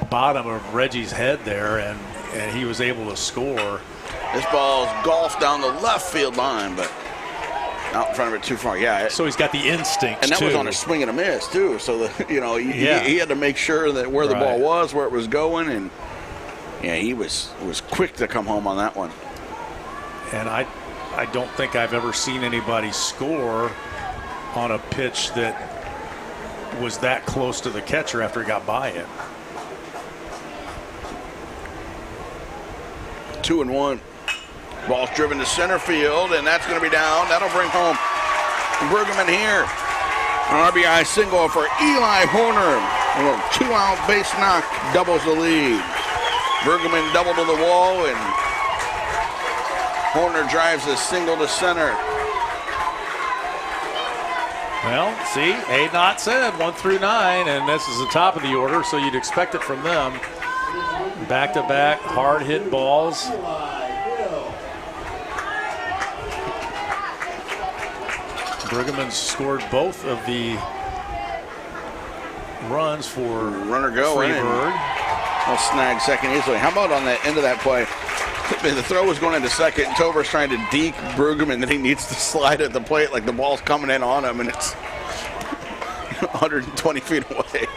bottom of Reggie's head there, and he was able to score. This ball's golfed down the left field line, but out in front of it too far. Yeah. So he's got the instinct, and that too. was on a swing and a miss, too. So, he had to make sure that where the ball was, where it was going, and, yeah, he was quick to come home on that one. And I don't think I've ever seen anybody score on a pitch that was that close to the catcher after he got by it. 2-1. Ball's driven to center field, and that's going to be down. That'll bring home Brueggemann here. An RBI single for Eli Horner. A little 2-out base knock doubles the lead. Brueggemann double to the wall, and Horner drives a single to center. Well, see, A-Not said 1 through 9, and this is the top of the order, so you'd expect it from them. Back-to-back, hard-hit balls. Brueggemann scored both of the runs for runner going. Freeburg. I'll snag second easily. How about on the end of that play? The throw was going into second, and Tover's trying to deke Brueggemann that he needs to slide at the plate like the ball's coming in on him, and it's 120 feet away.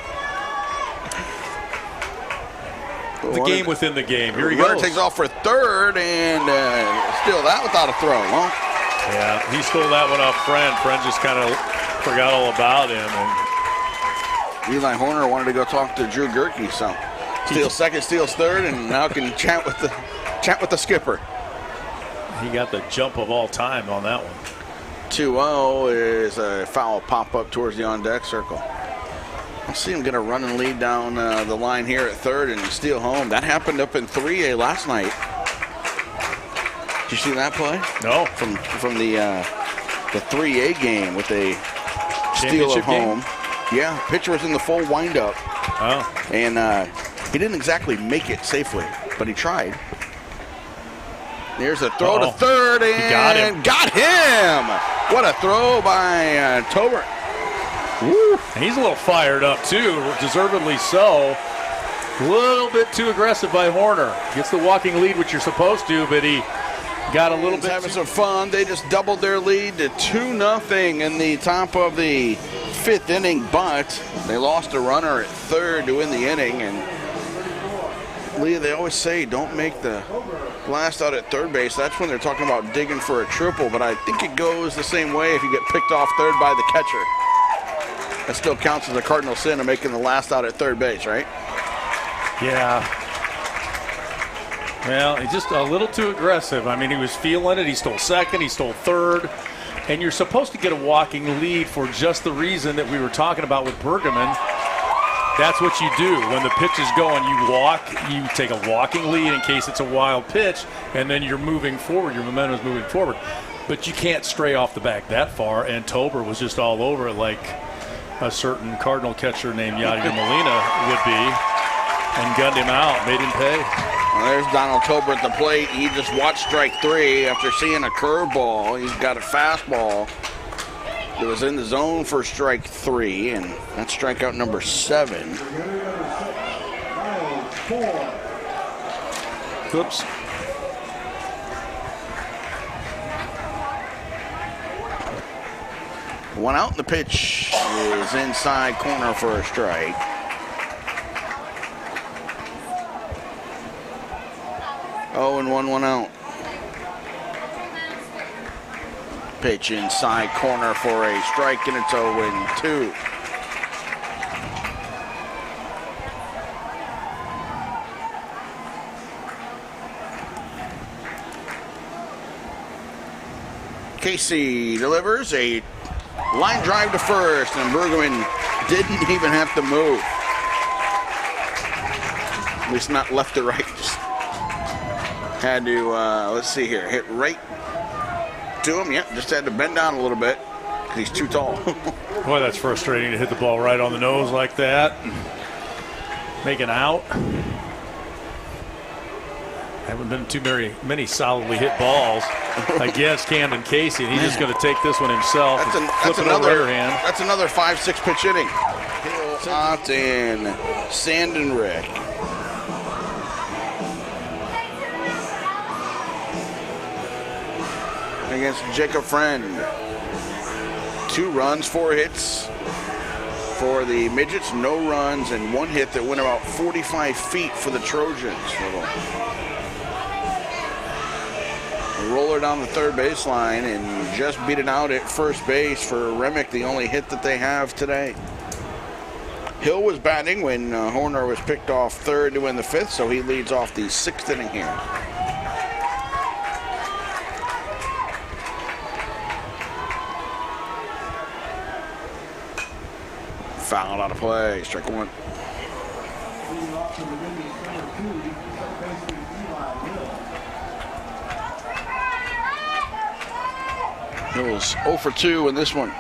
The game within the game. Here he Runner goes. takes off for third, and still that without a throw, huh? Yeah, he stole that one off Friend. Friend just kind of forgot all about him. And Eli Horner wanted to go talk to Drew Gerke, so steals second, steals third, and now can chat with the skipper. He got the jump of all time on that one. 2-0 is a foul pop-up towards the on-deck circle. I see him get a run and lead down the line here at third and steal home. That happened up in 3A last night. Did you see that play? No. From the 3A game with a steal of home. Yeah, pitcher was in the full windup. Oh. And he didn't exactly make it safely, but he tried. There's a throw to third, and got him. What a throw by Tober. Woo. He's a little fired up, too, deservedly so. A little bit too aggressive by Horner. Gets the walking lead, which you're supposed to, but he got a little bit having some fun. They just doubled their lead to 2-0 in the top of the 5th inning, but they lost a runner at third to win the inning. And Leah, they always say don't make the blast out at third base. That's when they're talking about digging for a triple, but I think it goes the same way if you get picked off third by the catcher. That still counts as a cardinal sin of making the last out at third base, right? Yeah. Well, he's just a little too aggressive. I mean, he was feeling it. He stole second. He stole third. And you're supposed to get a walking lead for just the reason that we were talking about with Bergman. That's what you do. When the pitch is going, you walk. You take a walking lead in case it's a wild pitch, and then you're moving forward. Your momentum is moving forward. But you can't stray off the back that far, and Tober was just all over it like a certain Cardinal catcher named Yadier Molina would be, and gunned him out, made him pay. Well, there's Donald Tober at the plate. He just watched strike 3 after seeing a curveball. He's got a fastball. It was in the zone for strike 3, and that's strikeout number 7. Oops. One out, the pitch is inside corner for a strike. Oh, and 1 out. Pitch inside corner for a strike, and it's 0-2. Casey delivers a line drive to first, and Bergman didn't even have to move. At least not left to right. Just had to, let's see here, hit right to him. Yep, just had to bend down a little bit because he's too tall. Boy, that's frustrating to hit the ball right on the nose like that. Make an out. Haven't been too many solidly hit balls against Camden Casey, and he's just going to take this one himself. That's another 5-6 pitch inning. Ott and Sandon Rick. Against Jacob Friend. 2 runs, 4 hits for the Midgets, no runs, and 1 hit that went about 45 feet for the Trojans. A roller down the third baseline and just beat it out at first base for Remick, the only hit that they have today. Hill was batting when Horner was picked off third to win the 5th, so he leads off the 6th inning here. Foul out of play, strike 1. Hill's 0 for 2 in this one.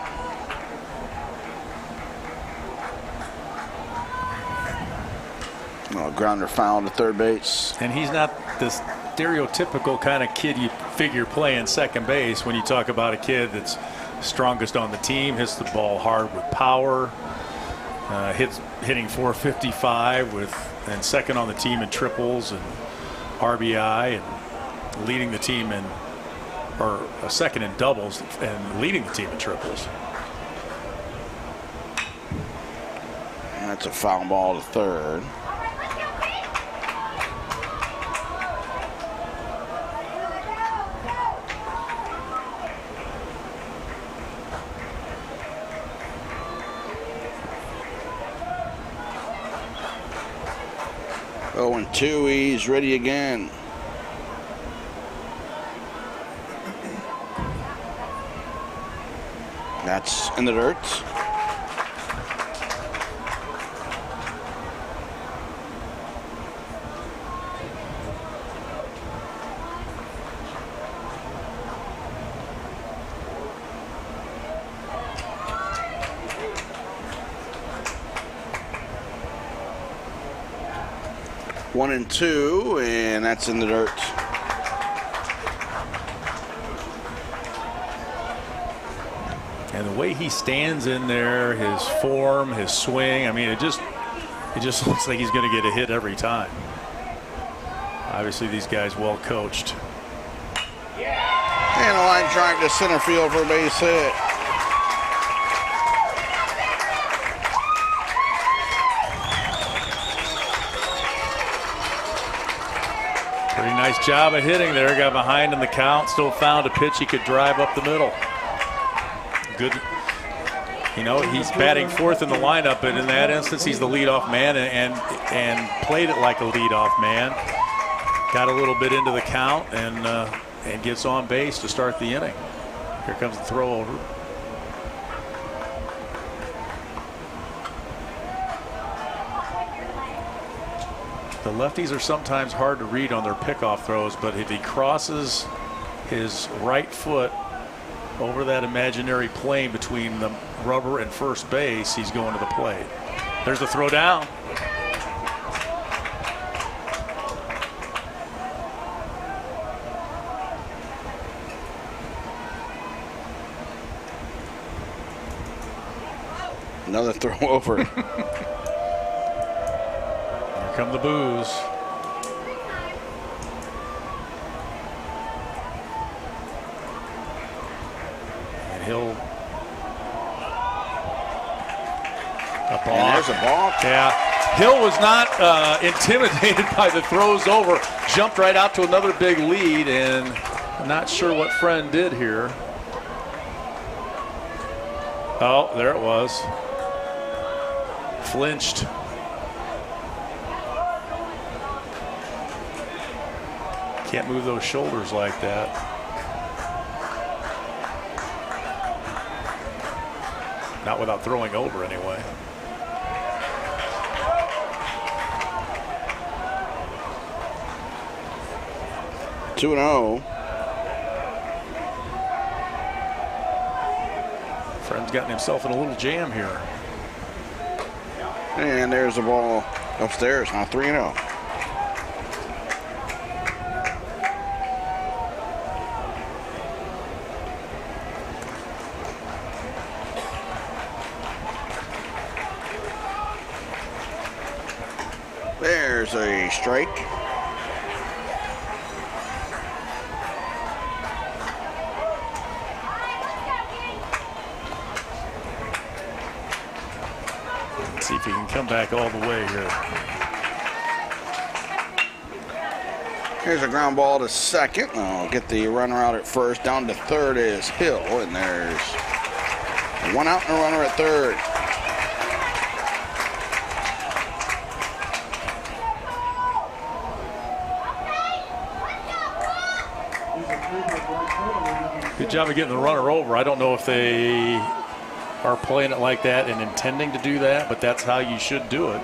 Oh, grounder foul to third base. And he's not this stereotypical kind of kid you figure playing second base when you talk about a kid that's strongest on the team, hits the ball hard with power. Hitting .455 and second on the team in triples and RBI, and leading the team in, or second in doubles and leading the team in triples. And that's a foul ball to third. Oh, and 2, he's ready again. That's in the dirt. One and 2, and that's in the dirt. And the way he stands in there, his form, his swing, I mean, it just looks like he's going to get a hit every time. Obviously, these guys well coached. And a line drive to center field for a base hit. Pretty nice job of hitting there. Got behind in the count. Still found a pitch he could drive up the middle. Good. You know, he's batting fourth in the lineup, but in that instance, he's the leadoff man and played it like a leadoff man. Got a little bit into the count and gets on base to start the inning. Here comes the throw over. The lefties are sometimes hard to read on their pickoff throws, but if he crosses his right foot over that imaginary plane between the rubber and first base, he's going to the plate. There's the throw down. Another throw over. Here come the boos. And he'll up And there's a ball. Yeah. Hill was not intimidated by the throws over. Jumped right out to another big lead, and I'm not sure what Friend did here. Oh, there it was. Flinched. Can't move those shoulders like that. Not without throwing over anyway. Two and 0. Friend's gotten himself in a little jam here. And there's the ball upstairs. Now 3-0. There's a strike. See if he can come back all the way here. Here's a ground ball to second. I'll get the runner out at first. Down to third is Hill, and there's one out and a runner at third. Good job of getting the runner over. I don't know if they are playing it like that and intending to do that, but that's how you should do it.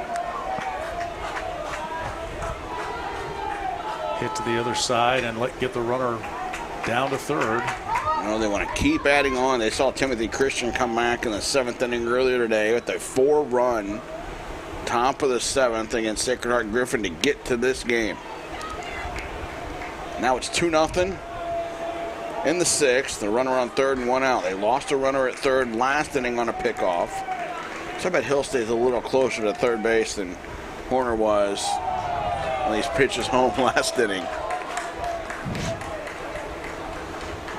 Hit to the other side and get the runner down to third. You know, they want to keep adding on. They saw Timothy Christian come back in the 7th inning earlier today with a 4-run top of the 7th against Sacred Heart Griffin to get to this game. Now it's 2-0 in the 6th. The runner on third and one out. They lost a runner at third last inning on a pickoff. So I bet Hill stays a little closer to third base than Horner was on these pitches home last inning.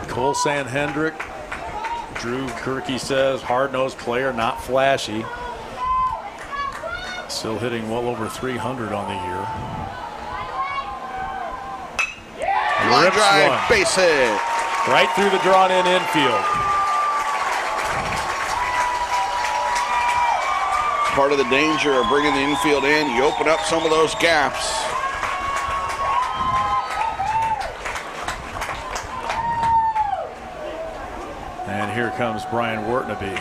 Cole Sanhendrick, Drew Kirky says, hard-nosed player, not flashy. Still hitting well over 300 on the year. Line drive, base hit. Right through the drawn-in infield. Part of the danger of bringing the infield in, you open up some of those gaps. And here comes Brian Wortnaby.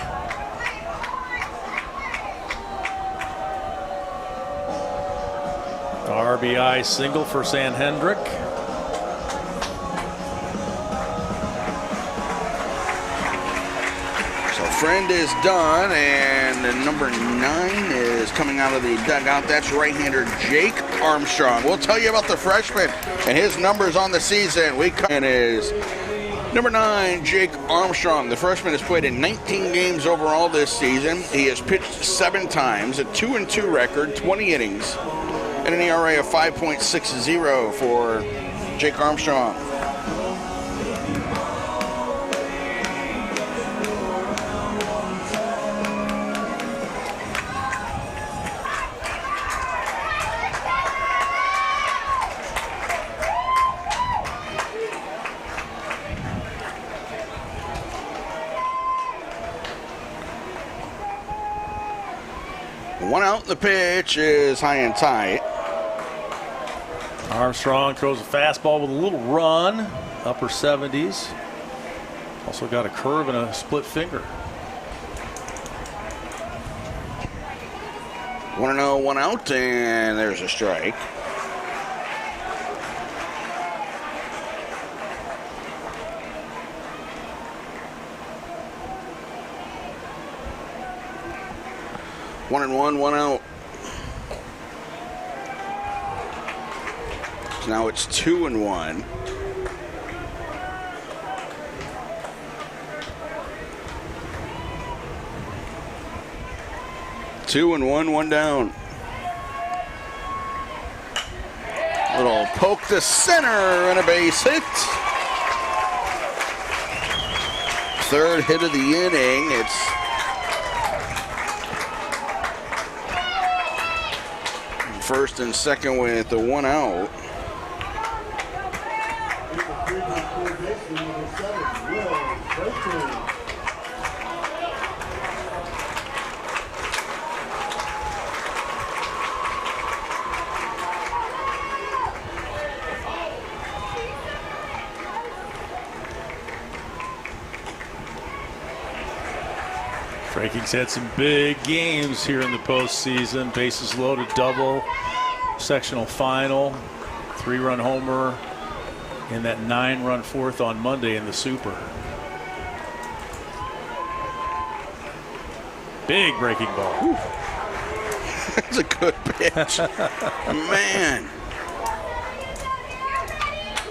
RBI single for Sanhendrick. Friend is done, and number 9 is coming out of the dugout. That's right-hander Jake Armstrong. We'll tell you about the freshman and his numbers on the season. And is number 9, Jake Armstrong. The freshman has played in 19 games overall this season. He has pitched 7 times, a 2-2 record, 20 innings, and an ERA of 5.60 for Jake Armstrong. One out. The pitch is high and tight. Armstrong throws a fastball with a little run, upper 70s. Also got a curve and a split finger. 1-0, 1 out, and there's a strike. One and one, 1 out. So now it's 2-1. Two and one down. Little poke to center and a base hit. Third hit of the inning. It's first and second with the 1 out. Franking's had some big games here in the postseason. Bases loaded double, sectional final, 3-run homer, and that 9-run fourth on Monday in the Super. Big breaking ball. That's a good pitch. Man.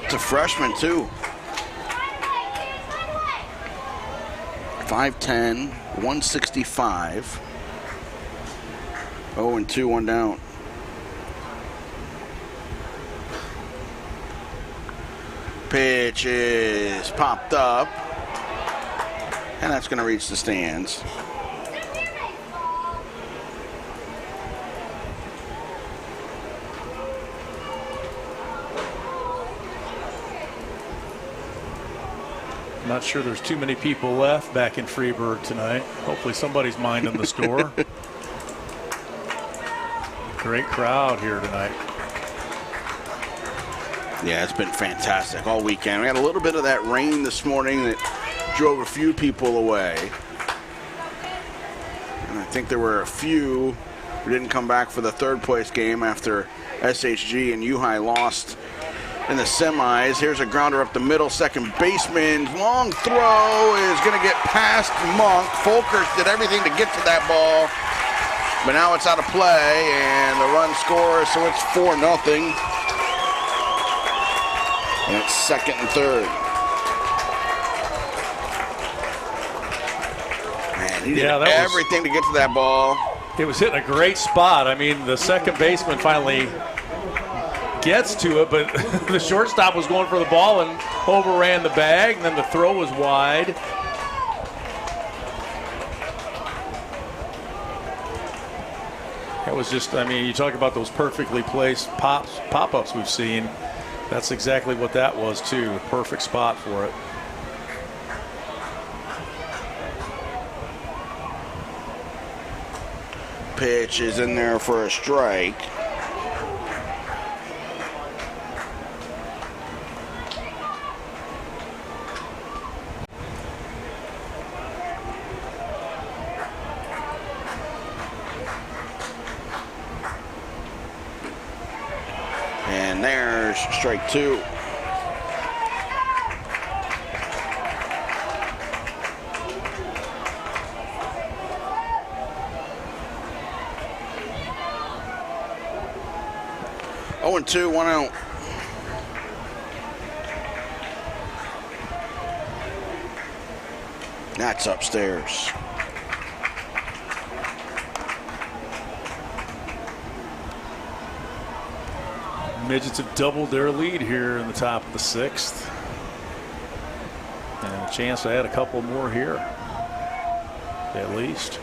It's a freshman, too. 5'10", 165. 0-2, 1 down. Pitch is popped up. And that's going to reach the stands. Not sure there's too many people left back in Freeburg tonight. Hopefully somebody's minding the store. Great crowd here tonight. Yeah, it's been fantastic all weekend. We had a little bit of that rain this morning that drove a few people away. And I think there were a few who didn't come back for the third place game after SHG and U-High lost in the semis. Here's a grounder up the middle. Second baseman, long throw is going to get past Monk. Folkers did everything to get to that ball, but now it's out of play, and the run scores, so it's 4-0. And it's second and third. Man, he did everything to get to that ball. It was hitting a great spot. I mean, the second baseman finally gets to it, but the shortstop was going for the ball and overran the bag, and then the throw was wide. It was just, I mean, you talk about those perfectly placed pop-ups we've seen. That's exactly what that was, too. A perfect spot for it. Pitch is in there for a strike. And there's strike two. Oh, and 2, 1 out. That's upstairs. Midgets have doubled their lead here in the top of the sixth. And a chance to add a couple more here, at least.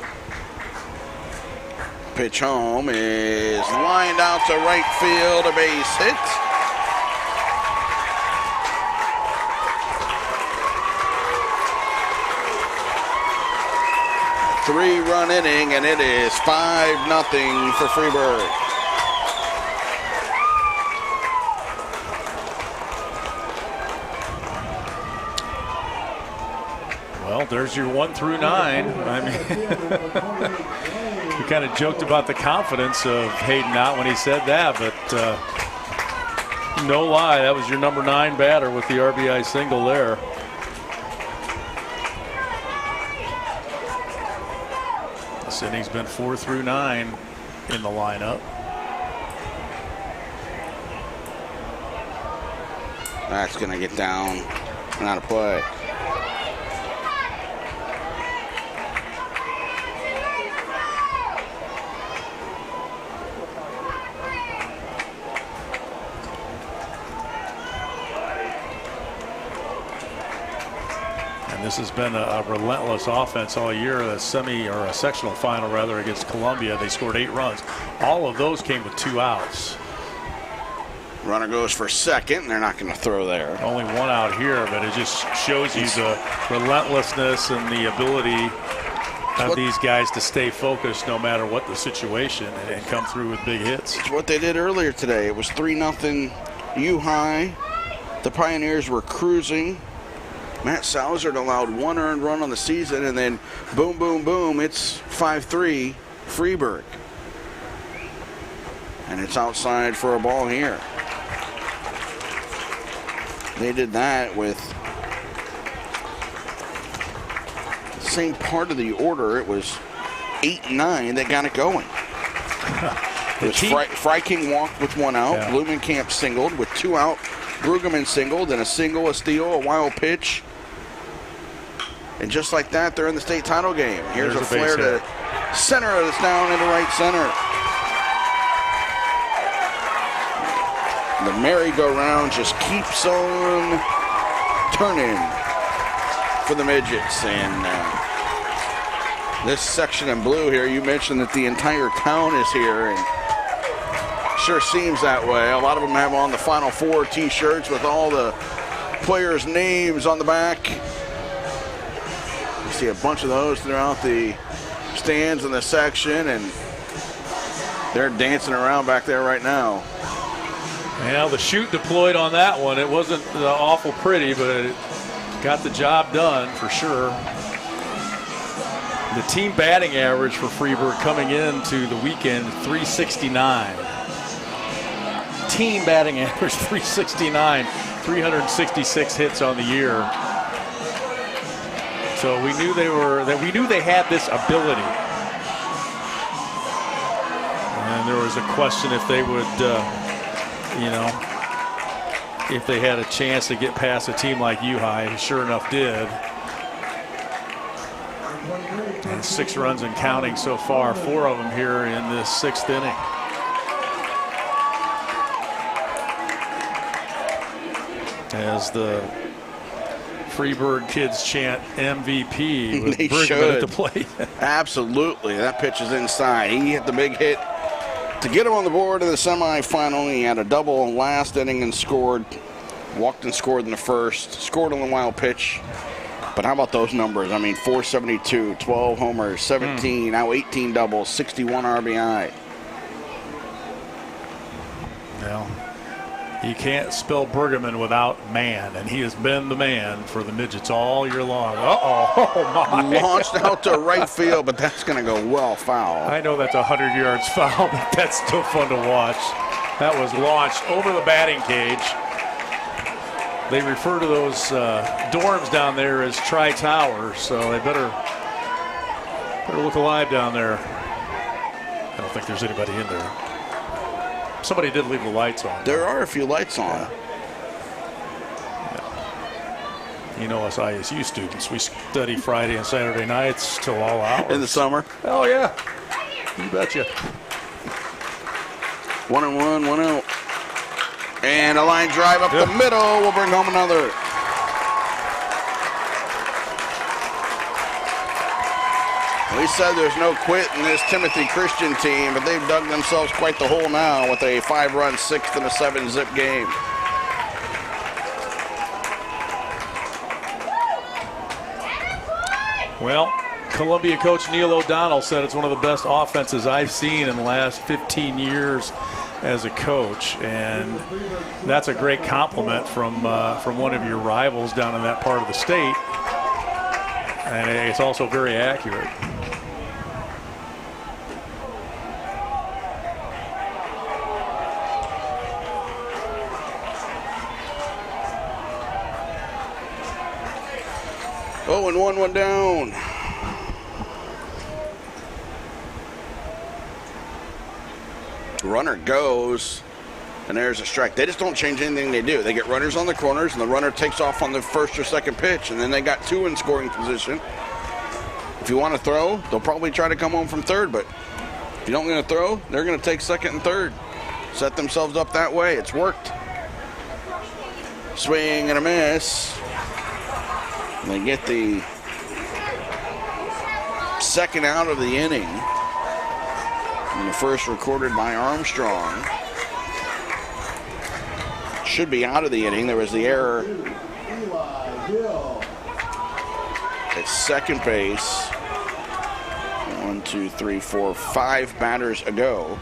Pitch home is lined out to right field, a base hit. 3-run inning, and it is 5-0 for Freeburg. Well, there's your 1 through 9. I mean, we kind of joked about the confidence of Hayden Ott when he said that, but no lie, that was your number 9 batter with the RBI single there. This inning's been 4 through 9 in the lineup. That's going to get down and out of play. This has been a relentless offense all year. A sectional final rather against Columbia. They scored 8 runs. All of those came with 2 outs. Runner goes for second, and they're not going to throw there. Only 1 out here, but it just shows you the relentlessness and the ability of these guys to stay focused no matter what the situation and come through with big hits. It's what they did earlier today. It was 3-0 U-High. The Pioneers were cruising. Matt Salzard allowed 1 earned run on the season, and then boom, boom, boom, it's 5-3 Freeburg. And it's outside for a ball here. They did that with the same part of the order. It was 8-9 that got it going. It was Freiking walked with 1 out. Yeah. Blumenkamp singled with 2 out. Brueggemann singled, and a single, a steal, a wild pitch. And just like that, they're in the state title game. Here's a flare to center. It's down into right center. The merry-go-round just keeps on turning for the Midgets. And this section in blue here, you mentioned that the entire town is here, and sure seems that way. A lot of them have on the Final Four T-shirts with all the players' names on the back. You see a bunch of those throughout the stands in the section, and they're dancing around back there right now. Yeah, the chute deployed on that one. It wasn't awful pretty, but it got the job done for sure. The team batting average for Freeburg coming into the weekend, 369. Team batting average 369, 366 hits on the year. So we knew they had this ability. And there was a question if they would, if they had a chance to get past a team like U-High. Sure enough did. And 6 runs and counting so far, 4 of them here in this 6th inning. As the Freeburg kids chant MVP with Bergman at the plate. Absolutely. That pitch is inside. He hit the big hit to get him on the board in the semifinal. He had a double last inning and scored. Walked and scored in the first. Scored on the wild pitch. But how about those numbers? I mean, 472, 12 homers, 17, now 18 doubles, 61 RBI. Well, you can't spell Bergman without man, and he has been the man for the Midgets all year long. Oh my. Launched out to right field, but that's going to go well foul. I know that's 100 yards foul, but that's still fun to watch. That was launched over the batting cage. They refer to those dorms down there as Tri-Towers, so they better look alive down there. I don't think there's anybody in there. Somebody did leave the lights on. There are a few lights on. Yeah. You know us ISU students, we study Friday and Saturday nights till all hours. In the summer? Oh, yeah. You betcha. 1-1, 1 out. And a line drive up the middle will bring home another. We said there's no quit in this Timothy Christian team, but they've dug themselves quite the hole now with a 5-run 6th and a 7-zip game. Well, Columbia coach Neil O'Donnell said it's one of the best offenses I've seen in the last 15 years as a coach, and that's a great compliment from one of your rivals down in that part of the state, and it's also very accurate. Oh, and one down. Runner goes, and there's a strike. They just don't change anything they do. They get runners on the corners, and the runner takes off on the first or second pitch, and then they got two in scoring position. If you want to throw, they'll probably try to come home from third, but if you don't want to throw, they're going to take second and third. Set themselves up that way. It's worked. Swing and a miss. And they get the second out of the inning. And the first recorded by Armstrong. Should be out of the inning. There was the error at second base. 1, 2, 3, 4, 5 batters ago.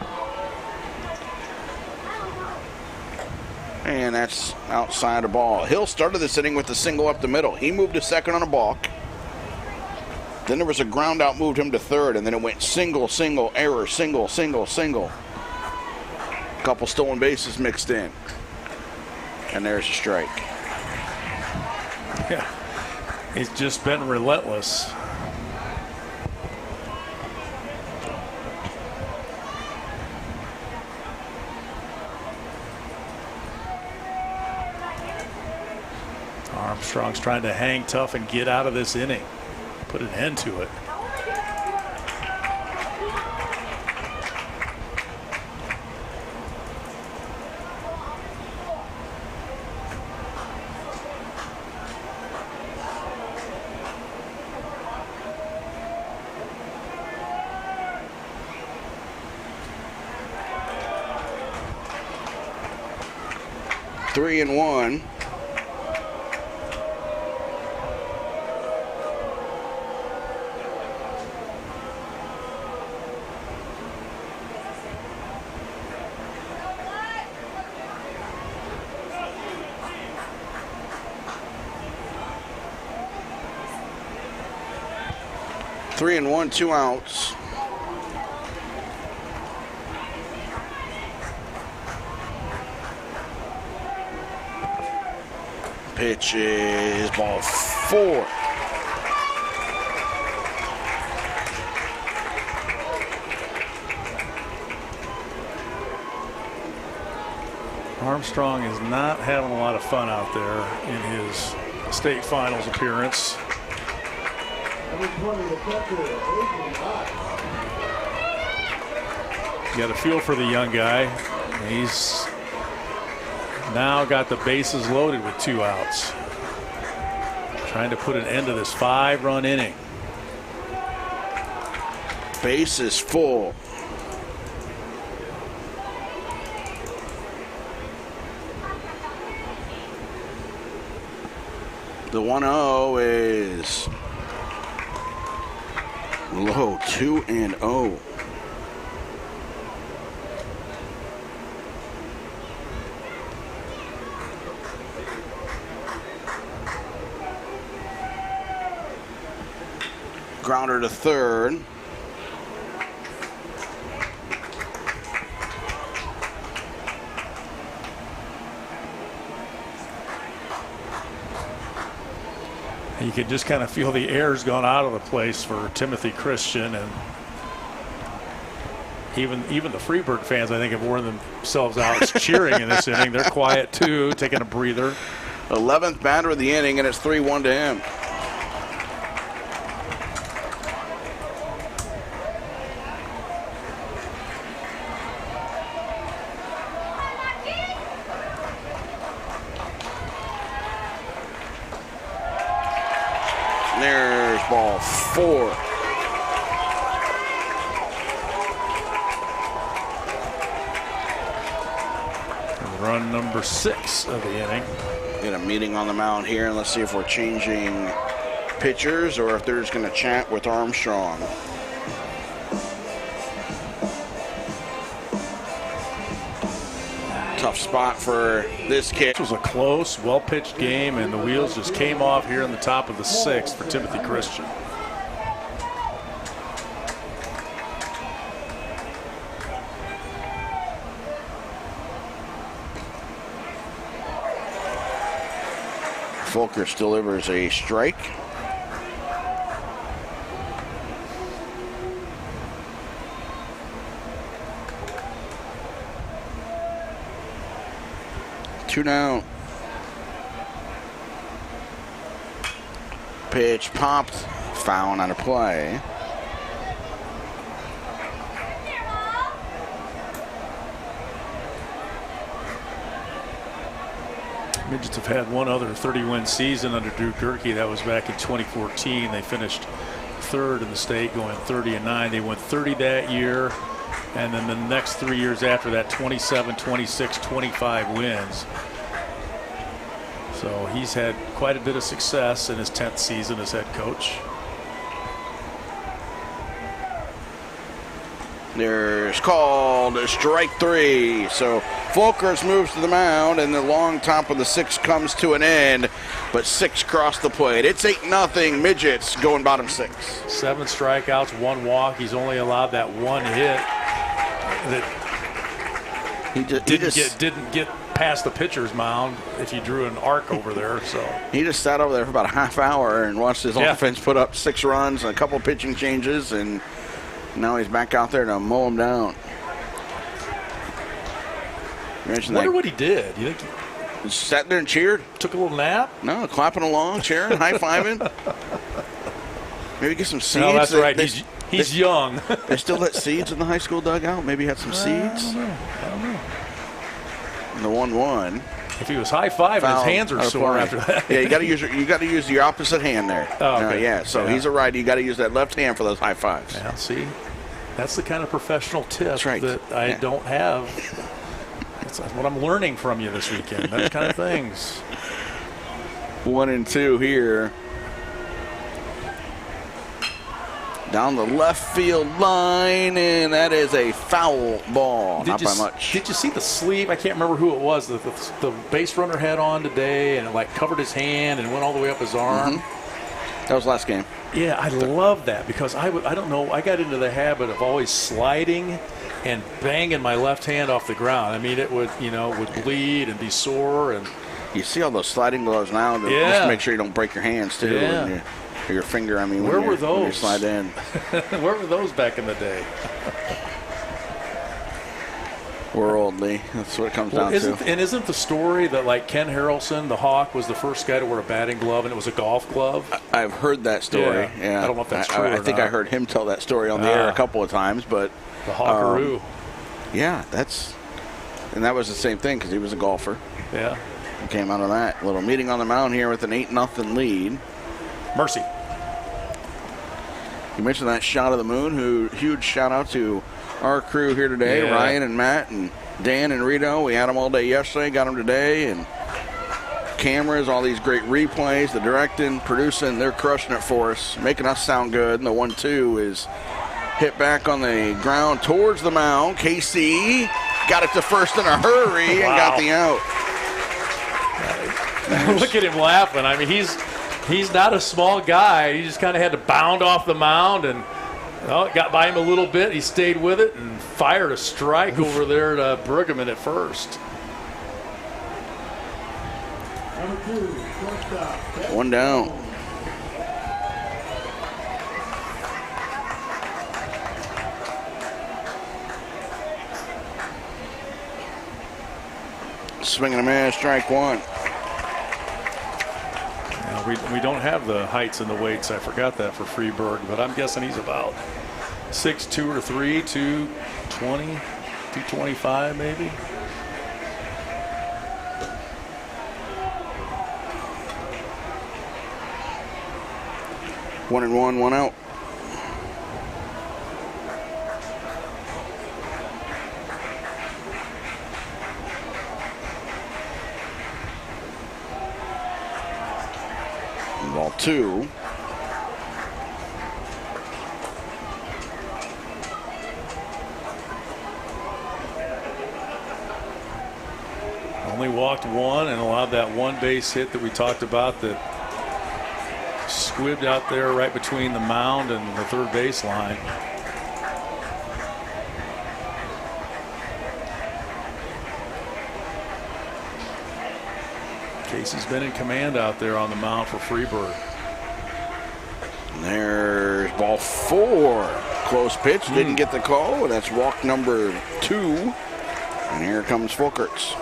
And that's outside a ball. Hill started this inning with a single up the middle. He moved to second on a balk. Then there was a ground out, moved him to third, and then it went single, single, error, single, single, single. A couple stolen bases mixed in. And there's a strike. Yeah, he's just been relentless. Armstrong's trying to hang tough and get out of this inning. Put an end to it. Three and one. Three and one, 2 outs. Pitch is ball 4. Armstrong is not having a lot of fun out there in his state finals appearance. Number 20, the catcher, Adrian Ott. You got a feel for the young guy. He's now got the bases loaded with 2 outs. Trying to put an end to this 5-run inning. Base is full. The 1-0 is low, 2-0. Grounder to third. You could just kind of feel the air's gone out of the place for Timothy Christian, and even the Freeburg fans, I think, have worn themselves out cheering in this inning. They're quiet too, taking a breather. 11th batter of the inning, and it's 3-1 to him. There's ball 4. Run number 6 of the inning. Get a meeting on the mound here, and let's see if we're changing pitchers or if they're just going to chat with Armstrong. Tough spot for this kid. This was a close, well-pitched game, and the wheels just came off here in the top of the 6th for Timothy Christian. Folkers delivers a strike. Two down. Pitch popped. Foul on a play. Midgets have had one other 30-win season under Drew Gerke. That was back in 2014. They finished 3rd in the state, going 30-9. They went 30 that year, and then the next 3 years after that, 27, 26, 25 wins. So he's had quite a bit of success in his 10th season as head coach. There's called strike 3. So Folkers moves to the mound, and the long top of the 6th comes to an end. But 6 crossed the plate. It's 8-0. Midgets going bottom 6. 7 strikeouts, 1 walk. He's only allowed that 1 hit that didn't get past the pitcher's mound if you drew an arc over there. So he just sat over there for about a half hour and watched his offense put up 6 runs and a couple pitching changes, and now he's back out there to mow him down. I wonder what he did. You think he sat there and cheered? Took a little nap? No, clapping along, cheering, high-fiving. Maybe get some seeds. No, that's right. He's young. They still let seeds in the high school dugout? Maybe he had some seeds? I don't know. The 1-1. If he was high-fiving, his hands are sore after that. Yeah, you got to use your opposite hand there. Oh, okay. Yeah, so he's a righty. You got to use that left hand for those high fives. Yeah, see, that's the kind of professional tip that I don't have. That's what I'm learning from you this weekend. That kind of things. 1-2 here. Down the left field line, and that is a foul ball. Not by much. Did you see the sleeve? I can't remember who it was that the base runner had on today, and it like covered his hand and went all the way up his arm. Mm-hmm. That was last game. Yeah, I love that because I don't know, I got into the habit of always sliding and banging my left hand off the ground. I mean, it would bleed and be sore. And you see all those sliding gloves now just to make sure you don't break your hands too. Yeah. Your finger, I mean, where were those? When you slide in. Where were those back in the day? Worldly. That's what it comes down to. And isn't the story that like Ken Harrelson, the Hawk, was the first guy to wear a batting glove, and it was a golf glove? I've heard that story. Yeah. I don't know if that's true. I think I heard him tell that story on the air a couple of times, but the Hawkaroo. Yeah, and that was the same thing because he was a golfer. Yeah. He came out of that little meeting on the mound here with an 8-0 lead. Mercy. You mentioned that shot of the moon. Huge shout out to our crew here today, Ryan and Matt and Dan and Rito. We had them all day yesterday, got them today, and cameras, all these great replays, the directing, producing, they're crushing it for us, making us sound good. And the 1-2 is hit back on the ground towards the mound. KC got it to first in a hurry and got the out. Look at him laughing. I mean, he's not a small guy. He just kind of had to bound off the mound, and it got by him a little bit. He stayed with it and fired a strike over there to Bruggeman at first. 1 down. Swinging a man, strike 1. We don't have the heights and the weights. I forgot that for Freeburg, but I'm guessing he's about 6'2" or 3", 220, 225 maybe. One and one, 1 out. Ball 2. Only walked one and allowed that one base hit that we talked about that squibbed out there right between the mound and the third base line. Casey's been in command out there on the mound for Freeburg. There's ball 4. Close pitch, didn't get the call. That's walk number 2. And here comes Fulkerts.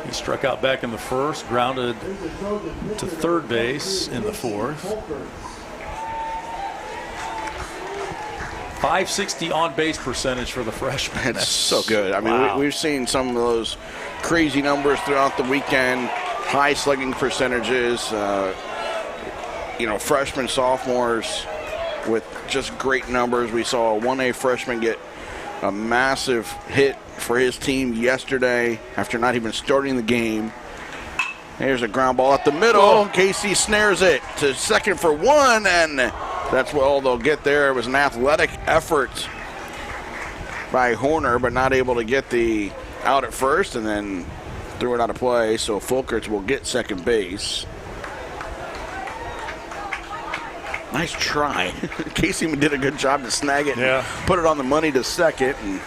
He struck out back in the first, grounded to third base in the fourth. .560 on-base percentage for the freshman. That's so good. I mean, wow. we've seen some of those crazy numbers throughout the weekend. High slugging percentages. Freshmen, sophomores with just great numbers. We saw a 1A freshman get a massive hit for his team yesterday after not even starting the game. Here's a ground ball at the middle. Oh. Casey snares it to second for 1, and that's all they'll get there. It was an athletic effort by Horner, but not able to get the out at first, and then threw it out of play. So Fulkerts will get second base. Nice try. Casey did a good job to snag it and put it on the money to second. And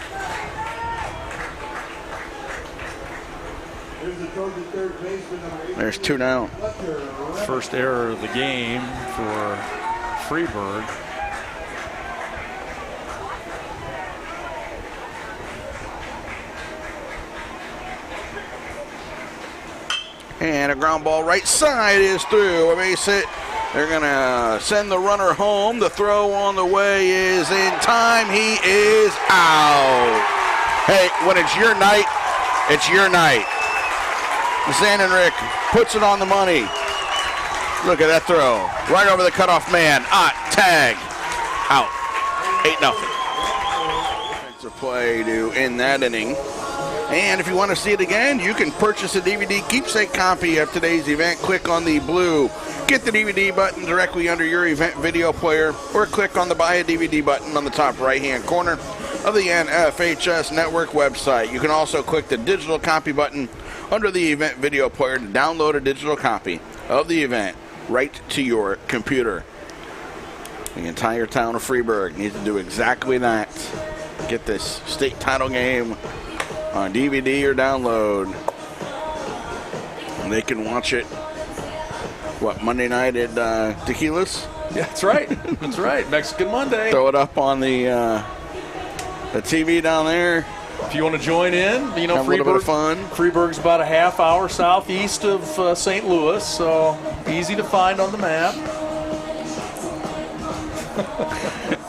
there's 2 down. First error of the game for Freeburg. And a ground ball right side is through. A base hit. They're going to send the runner home. The throw on the way is in time. He is out. Hey, when it's your night, it's your night. Zanenrich puts it on the money. Look at that throw. Right over the cutoff man. Tag. Out. 8-0. Defensive play to end that inning. And if you want to see it again, you can purchase a DVD keepsake copy of today's event. Click on the blue Get the DVD button directly under your event video player, or click on the Buy a DVD button on the top right-hand corner of the NFHS Network website. You can also click the digital copy button under the event video player to download a digital copy of the event right to your computer. The entire town of Freeburg needs to do exactly that. Get this state title game on DVD or download. And they can watch it, Monday night at Tequila's? Yeah, that's right. That's right. Mexican Monday. Throw it up on the TV down there. If you want to join in, you know, have a little bit of fun. Freeburg's about a half hour southeast of St. Louis, so easy to find on the map.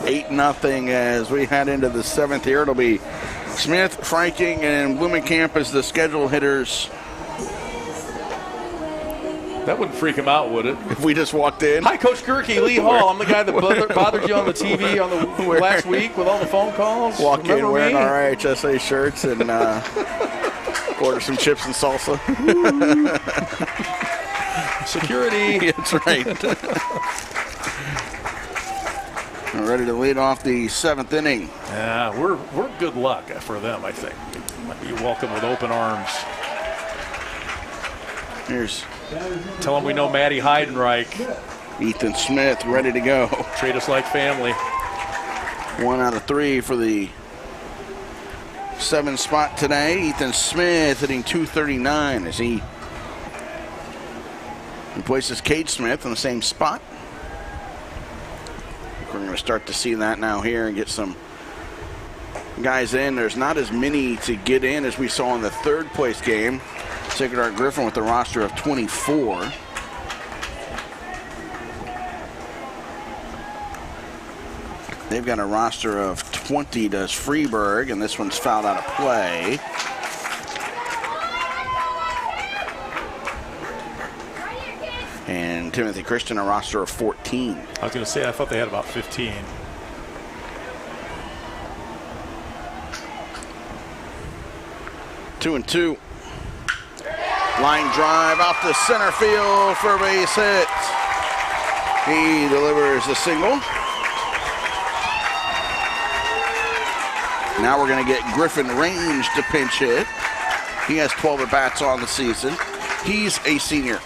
8-0 as we head into the seventh here. It'll be Smith, Franking, and Blumenkamp as the scheduled hitters. That wouldn't freak him out, would it? If we just walked in. Hi, Coach Gerke, Lee Hall. I'm the guy that bothered you on the TV on the last week with all the phone calls. Walk Remember in wearing me? our IHSA shirts and order some chips and salsa. Security. That's right. We're ready to lead off the seventh inning. Yeah, we're good luck for them, I think. Might be welcome with open arms. Tell them we know Matty Heidenreich. Ethan Smith ready to go. Treat us like family. 1 out of 3 for the 7 spot today. Ethan Smith hitting .239 as he replaces Cade Smith in the same spot. We're going to start to see that now here and get some guys in. There's not as many to get in as we saw in the third place game. Sacred Heart Griffin with a roster of 24. They've got a roster of 20, does Freeburg, and this one's fouled out of play. And Timothy Christian, a roster of 14. I was going to say, I thought they had about 15. Two and two. Line drive out to center field for a base hit. He delivers the single. Now we're going to get Griffin Range to pinch hit. He has 12 at-bats on the season. He's a senior.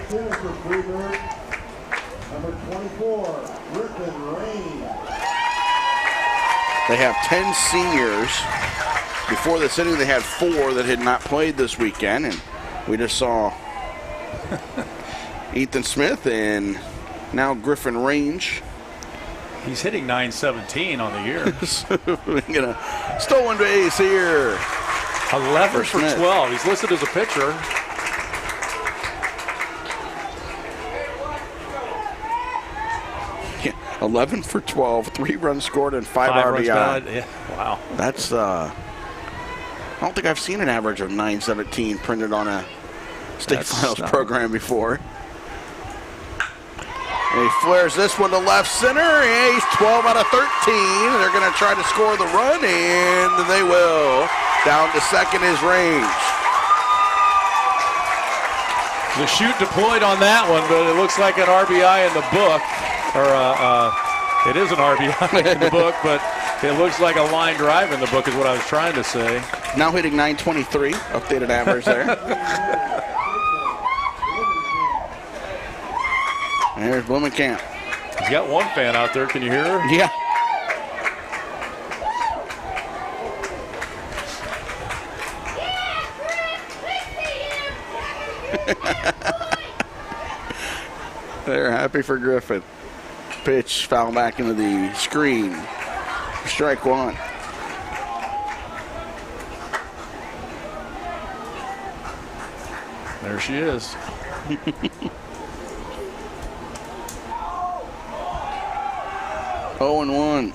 Hitter for Freeburg, number 24, Griffin Rain. They have 10 seniors. Before this inning, they had 4 that had not played this weekend, and we just saw Ethan Smith and now Griffin Range. He's hitting .917 on the year. Stolen base here. 11 for Smith. 12. He's listed as a pitcher. Yeah, 11 for 12, 3 runs scored and 5 runs RBI. batted. Yeah. Wow. That's I don't think I've seen an average of 917 printed on a state finals program before. And he flares this one to left center. Yeah, he's 12 out of 13. They're going to try to score the run, and they will. Down to second is Range. The shoot deployed on that one, but it looks like an RBI in the book. It is an RBI in the book, but it looks like a line drive in the book is what I was trying to say. Now hitting .923, updated average there. And there's Blumenkamp. He's got one fan out there. Can you hear her? Yeah. They're happy for Griffin. Pitch foul back into the screen. Strike one. There she is. Oh and 1.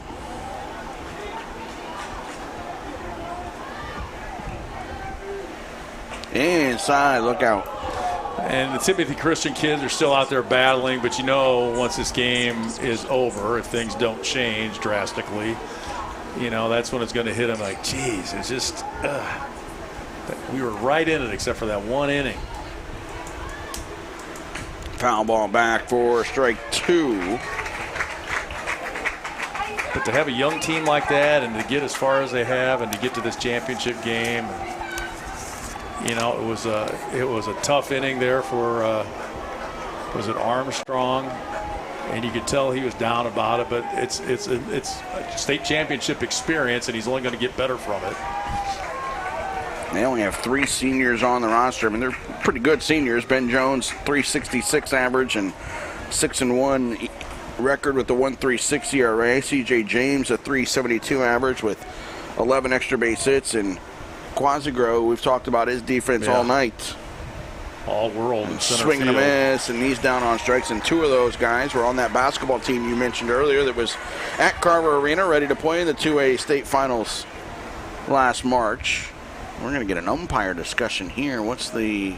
Inside, look out. And the Timothy Christian kids are still out there battling, but you know, once this game is over, if things don't change drastically, you know, that's when it's going to hit them like, geez, it's just, we were right in it except for that one inning. Foul ball back for strike 2. But to have a young team like that and to get as far as they have and to get to this championship game, you know, it was a tough inning there for was it Armstrong, and you could tell he was down about it. But it's a state championship experience, and he's only going to get better from it. They only have 3 seniors on the roster. I mean, they're pretty good seniors. Ben Jones, .366 average and 6-1 record with the 1.36 ERA. C.J. James, a .372 average with 11 extra base hits, and Quasigro, we've talked about his defense all night. All world in center swinging field. a miss, and he's down on strikes. And 2 of those guys were on that basketball team you mentioned earlier that was at Carver Arena ready to play in the 2A state finals last March. We're going to get an umpire discussion here. What's the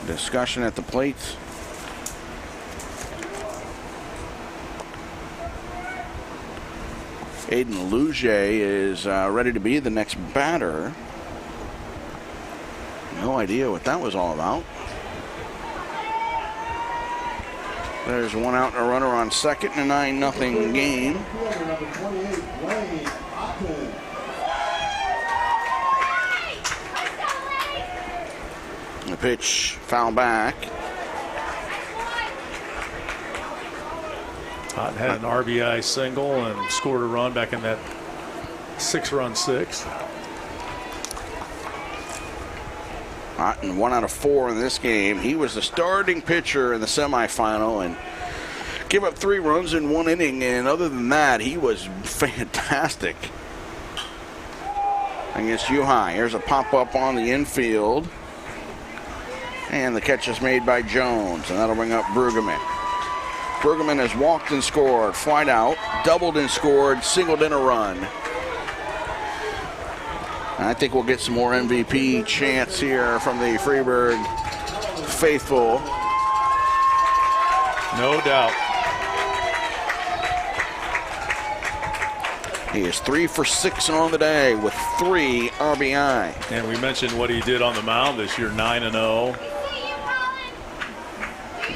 discussion at the plate? Aiden Luge is ready to be the next batter. No idea what that was all about. There's 1 out and a runner on second in a 9-0 game. The pitch foul back. Todd had an RBI single and scored a run back in that 6-run sixth. Otten 1 out of 4 in this game. He was the starting pitcher in the semifinal and gave up 3 runs in 1 inning. And other than that, he was fantastic against U-High. Here's a pop-up on the infield. And the catch is made by Jones, and that'll bring up Brueggemann. Brueggemann has walked and scored, flied out, doubled and scored, singled in a run. And I think we'll get some more MVP chants here from the Freeburg faithful. No doubt. He is 3 for 6 on the day with 3 RBI. And we mentioned what he did on the mound this year, 9-0.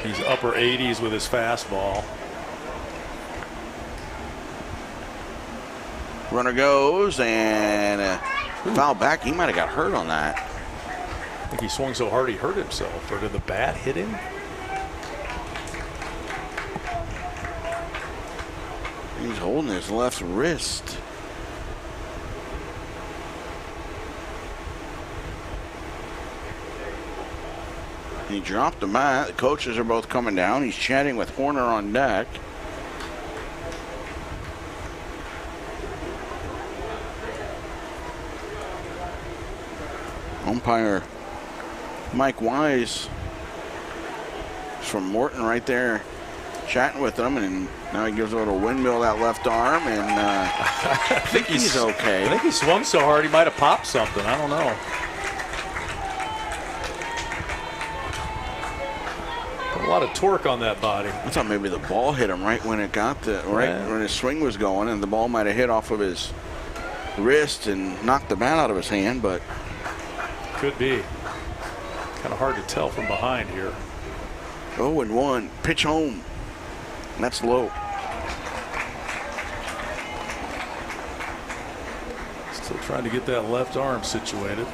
He's upper 80s with his fastball. Runner goes and foul back. He might have got hurt on that. I think he swung so hard he hurt himself. Or did the bat hit him? He's holding his left wrist. He dropped the bat. The coaches are both coming down. He's chatting with Horner on deck. Umpire Mike Wise from Morton right there chatting with him, and now he gives a little windmill that left arm, and I think he's okay. I think he swung so hard he might have popped something. I don't know. Put a lot of torque on that body. I thought maybe the ball hit him right when it got when his swing was going, and the ball might have hit off of his wrist and knocked the bat out of his hand, but could be. Kind of hard to tell from behind here. 0-1, pitch home. And that's low. Still trying to get that left arm situated.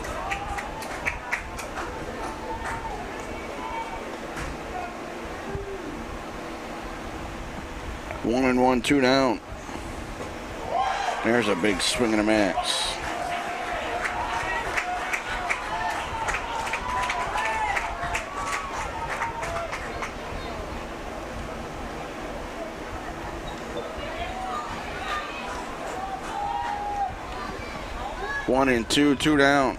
One and one, 2 down. There's a big swing and a miss. One and two, 2 down.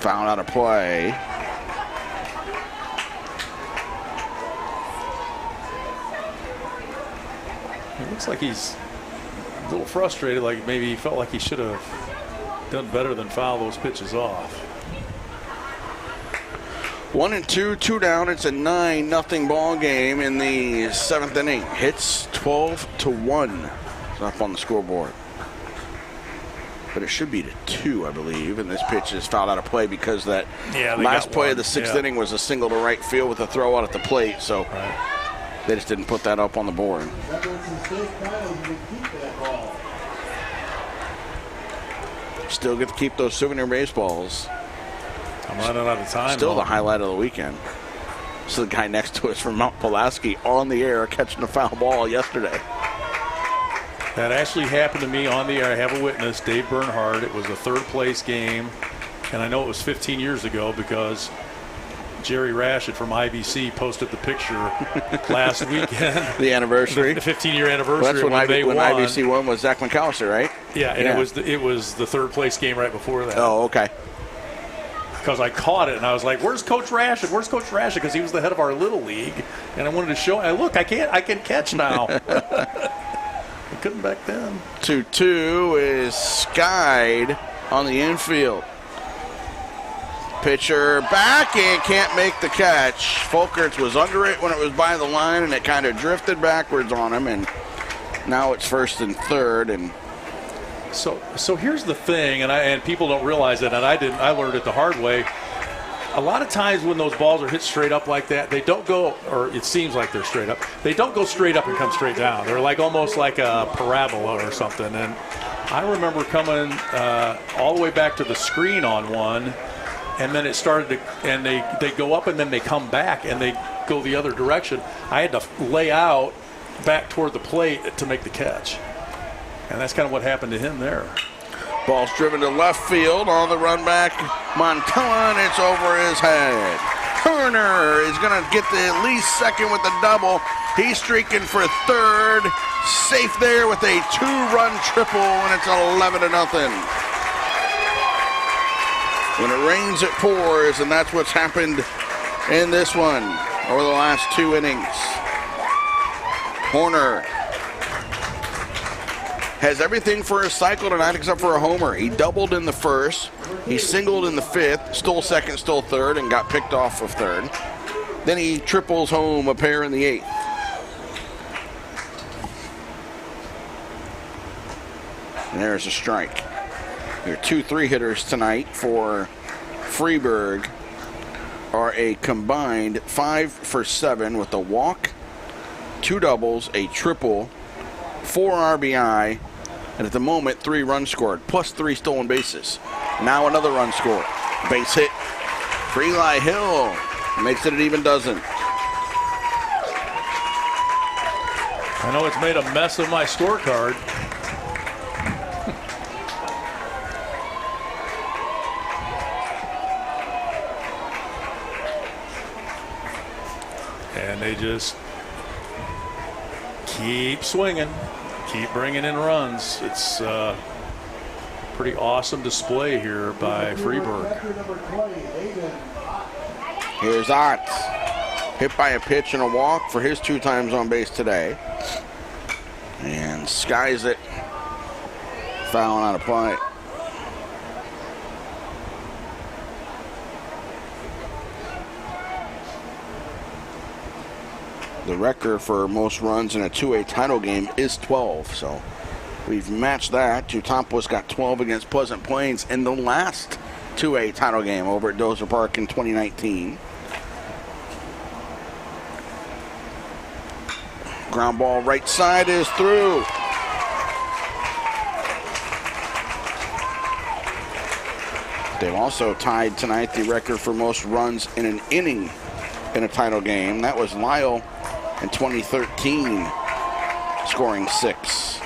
Foul out of play. It looks like he's a little frustrated, like maybe he felt like he should have done better than foul those pitches off. 1 and 2, 2 down. It's a 9-0 ball game in the 7th inning. Hits 12-1. It's up on the scoreboard, but it should be to 2, I believe. And this pitch is fouled out of play because that last play of the 6th inning was a single to right field with a throw out at the plate. So they just didn't put that up on the board. Still get to keep those souvenir baseballs. I'm running out of time. Still the highlight of the weekend. So the guy next to us from Mount Pulaski on the air catching a foul ball yesterday. That actually happened to me on the air. I have a witness, Dave Bernhardt. It was a 3rd place game, and I know it was 15 years ago because Jerry Rashid from IBC posted the picture last weekend. The anniversary. The 15-year anniversary. Well, that's when they won. IBC won was Zach McAllister, right? Yeah, and it was the 3rd place game right before that. Oh, okay. Because I caught it and I was like, "Where's Coach Rashid? Where's Coach Rashid?" Because he was the head of our little league, and I wanted to show. Look, I can catch now. I couldn't back then. 2-2 is skied on the infield. Pitcher back and can't make the catch. Folkerts was under it when it was by the line, and it kind of drifted backwards on him, and now it's 1st and 3rd. And so here's the thing, and people don't realize it, and I didn't. I learned it the hard way. A lot of times when those balls are hit straight up like that, they don't go, or it seems like they're straight up. They don't go straight up and come straight down. They're like almost like a parabola or something. And I remember coming all the way back to the screen on one, and then it started to, and they go up and then they come back and they go the other direction. I had to lay out back toward the plate to make the catch. And that's kind of what happened to him there. Ball's driven to left field on the run back. Montella, and it's over his head. Turner is going to get the at least 2nd with the double. He's streaking for 3rd. Safe there with a 2-run triple, and it's 11-0. When it rains, it pours, and that's what's happened in this one over the last 2 innings. Horner has everything for a cycle tonight except for a homer. He doubled in the first, he singled in the fifth, stole second, stole third, and got picked off of third. Then he triples home a pair in the eighth. And there's a strike. Your 2-3 hitters tonight for Freeburg are a combined 5 for 7 with a walk, 2 doubles, a triple, 4 RBI, and at the moment 3 runs scored, plus 3 stolen bases. Now another run scored. Base hit for Eli Hill. Makes it an even dozen. I know it's made a mess of my scorecard. And they just keep swinging, keep bringing in runs. It's a pretty awesome display here by Freeburg. Here's Ott, hit by a pitch and a walk for his 2 times on base today. And skies it, fouling out of play. The record for most runs in a 2A title game is 12, so we've matched that. Tutampo's got 12 against Pleasant Plains in the last 2A title game over at Dozer Park in 2019. Ground ball right side is through. They've also tied tonight the record for most runs in an inning in a title game. That was Lyle in 2013, scoring 6.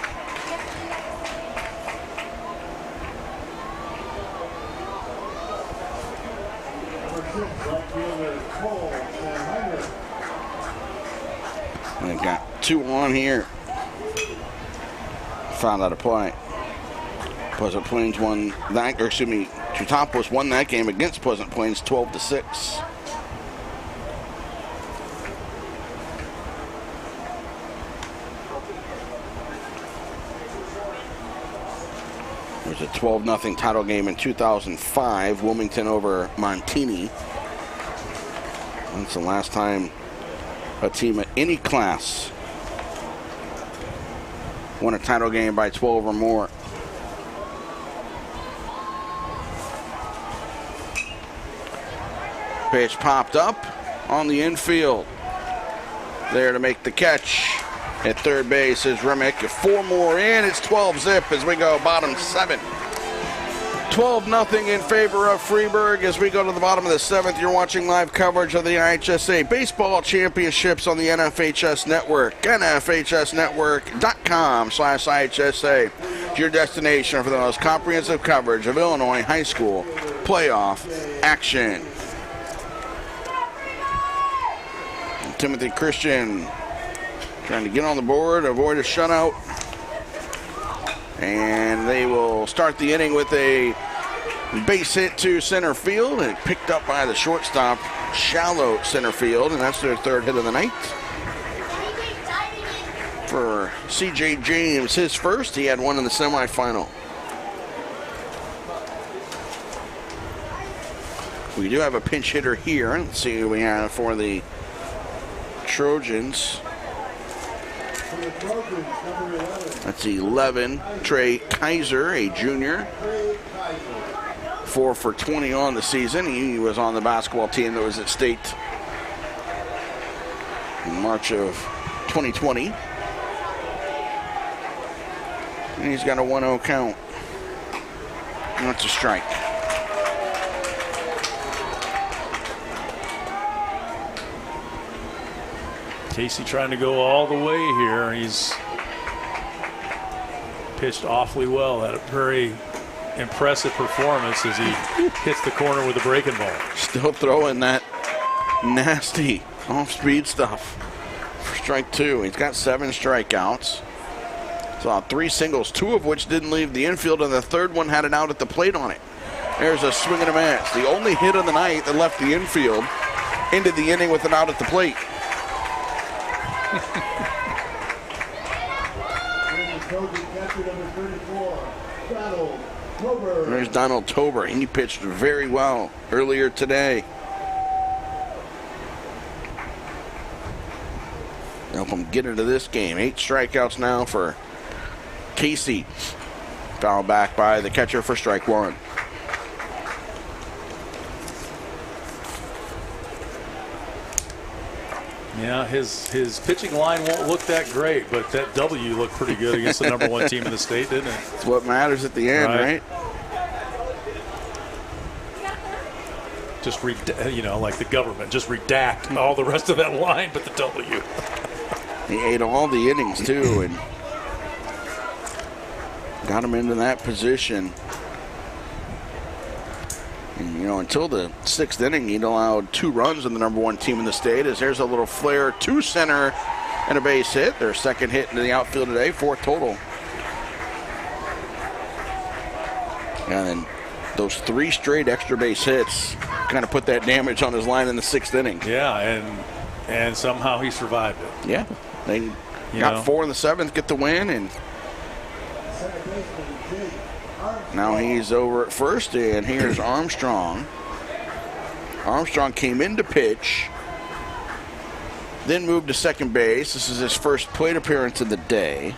And they've got 2 on here. Found out of play. Pleasant Plains won that, or excuse me, Tutampo's won that game against Pleasant Plains 12-6. There's a 12-0 title game in 2005, Wilmington over Montini. That's the last time a team at any class won a title game by 12 or more. Pitch popped up on the infield. There to make the catch at third base is Remick. 4 more in, it's 12-zip as we go bottom 7. 12-0 in favor of Freeburg as we go to the bottom of the 7th. You're watching live coverage of the IHSA Baseball Championships on the NFHS Network. NFHSnetwork.com/IHSA. Your destination for the most comprehensive coverage of Illinois high school playoff action. Timothy Christian trying to get on the board, avoid a shutout. And they will start the inning with a base hit to center field and picked up by the shortstop, shallow center field, and that's their 3rd hit of the night. For C.J. James, his first, he had 1 in the semifinal. We do have a pinch hitter here. Let's see who we have for the Trojans. That's 11. Trey Kaiser, a junior. 4 for 20 on the season. He was on the basketball team that was at state in March of 2020. And he's got a 1-0 count. And that's a strike. Casey trying to go all the way here. He's pitched awfully well. Had a very impressive performance as he hits the corner with a breaking ball. Still throwing that nasty off-speed stuff for strike 2. He's got 7 strikeouts. Saw 3 singles, 2 of which didn't leave the infield, and the 3rd one had an out at the plate on it. There's a swing and a miss. The only hit of the night that left the infield, ended the inning with an out at the plate. Jersey number 34, Donald Tober. There's Donald Tober. He pitched very well earlier today. Help him get into this game. 8 strikeouts now for Casey. Foul back by the catcher for strike one. Yeah, his pitching line won't look that great, but that W looked pretty good against the number 1 team in the state, didn't it? It's what matters at the end, right? Just, like the government, just redact all the rest of that line but the W. He ate all the innings, too, and got him into that position. And, until the 6th inning, he'd allowed 2 runs in the number 1 team in the state. As there's a little flare to center and a base hit. Their second hit into the outfield today, 4th total. And then those 3 straight extra base hits kind of put that damage on his line in the 6th inning. Yeah, and somehow he survived it. Yeah, they got 4 in the 7th, get the win, and now he's over at first, and here's Armstrong. Armstrong came in to pitch, then moved to second base. This is his first plate appearance of the day.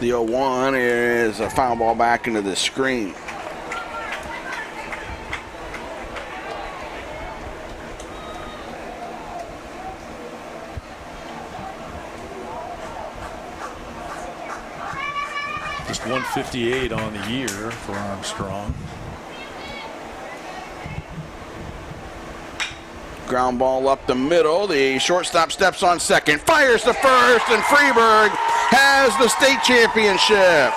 The 0-1 is a foul ball back into the screen. Just 158 on the year for Armstrong. Ground ball up the middle. The shortstop steps on second, fires to first, and Freeburg has the state championship.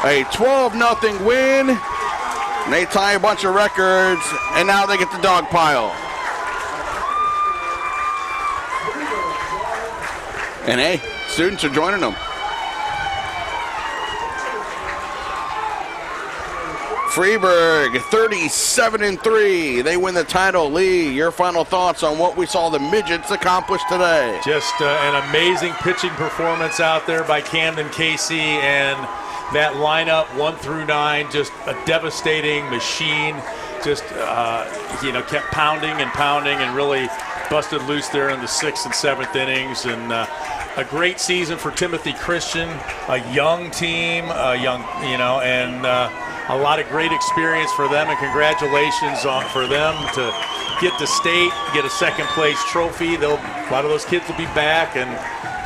A 12-0 win. And they tie a bunch of records, and now they get the dog pile. And hey, students are joining them. Freeburg, 37-3. They win the title. Lee, your final thoughts on what we saw the Midgets accomplish today? Just an amazing pitching performance out there by Camden Casey, and that lineup 1 through 9, just a devastating machine. Just kept pounding and really busted loose there in the 6th and 7th innings. And a great season for Timothy Christian, a young team, and a lot of great experience for them, and congratulations for them to get to state, get a second place trophy. A lot of those kids will be back, and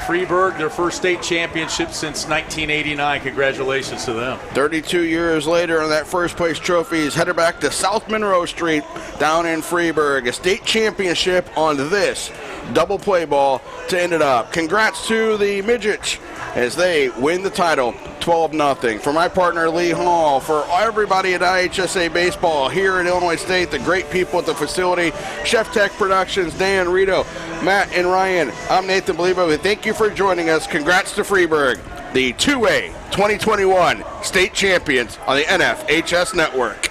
Freeburg, their first state championship since 1989. Congratulations to them. 32 years later, and that first place trophy is headed back to South Monroe Street down in Freeburg. A state championship on this double play ball to end it up. Congrats to the Midgets as they win the title 12-0. For my partner Lee Hall, for everybody at IHSA Baseball here at Illinois State, the great people at the facility, Chef Tech Productions, Dan Rito, Matt and Ryan, I'm Nathan Beliebo. Thank you for joining us. Congrats to Freeburg, the 2A 2021 state champions on the NFHS Network.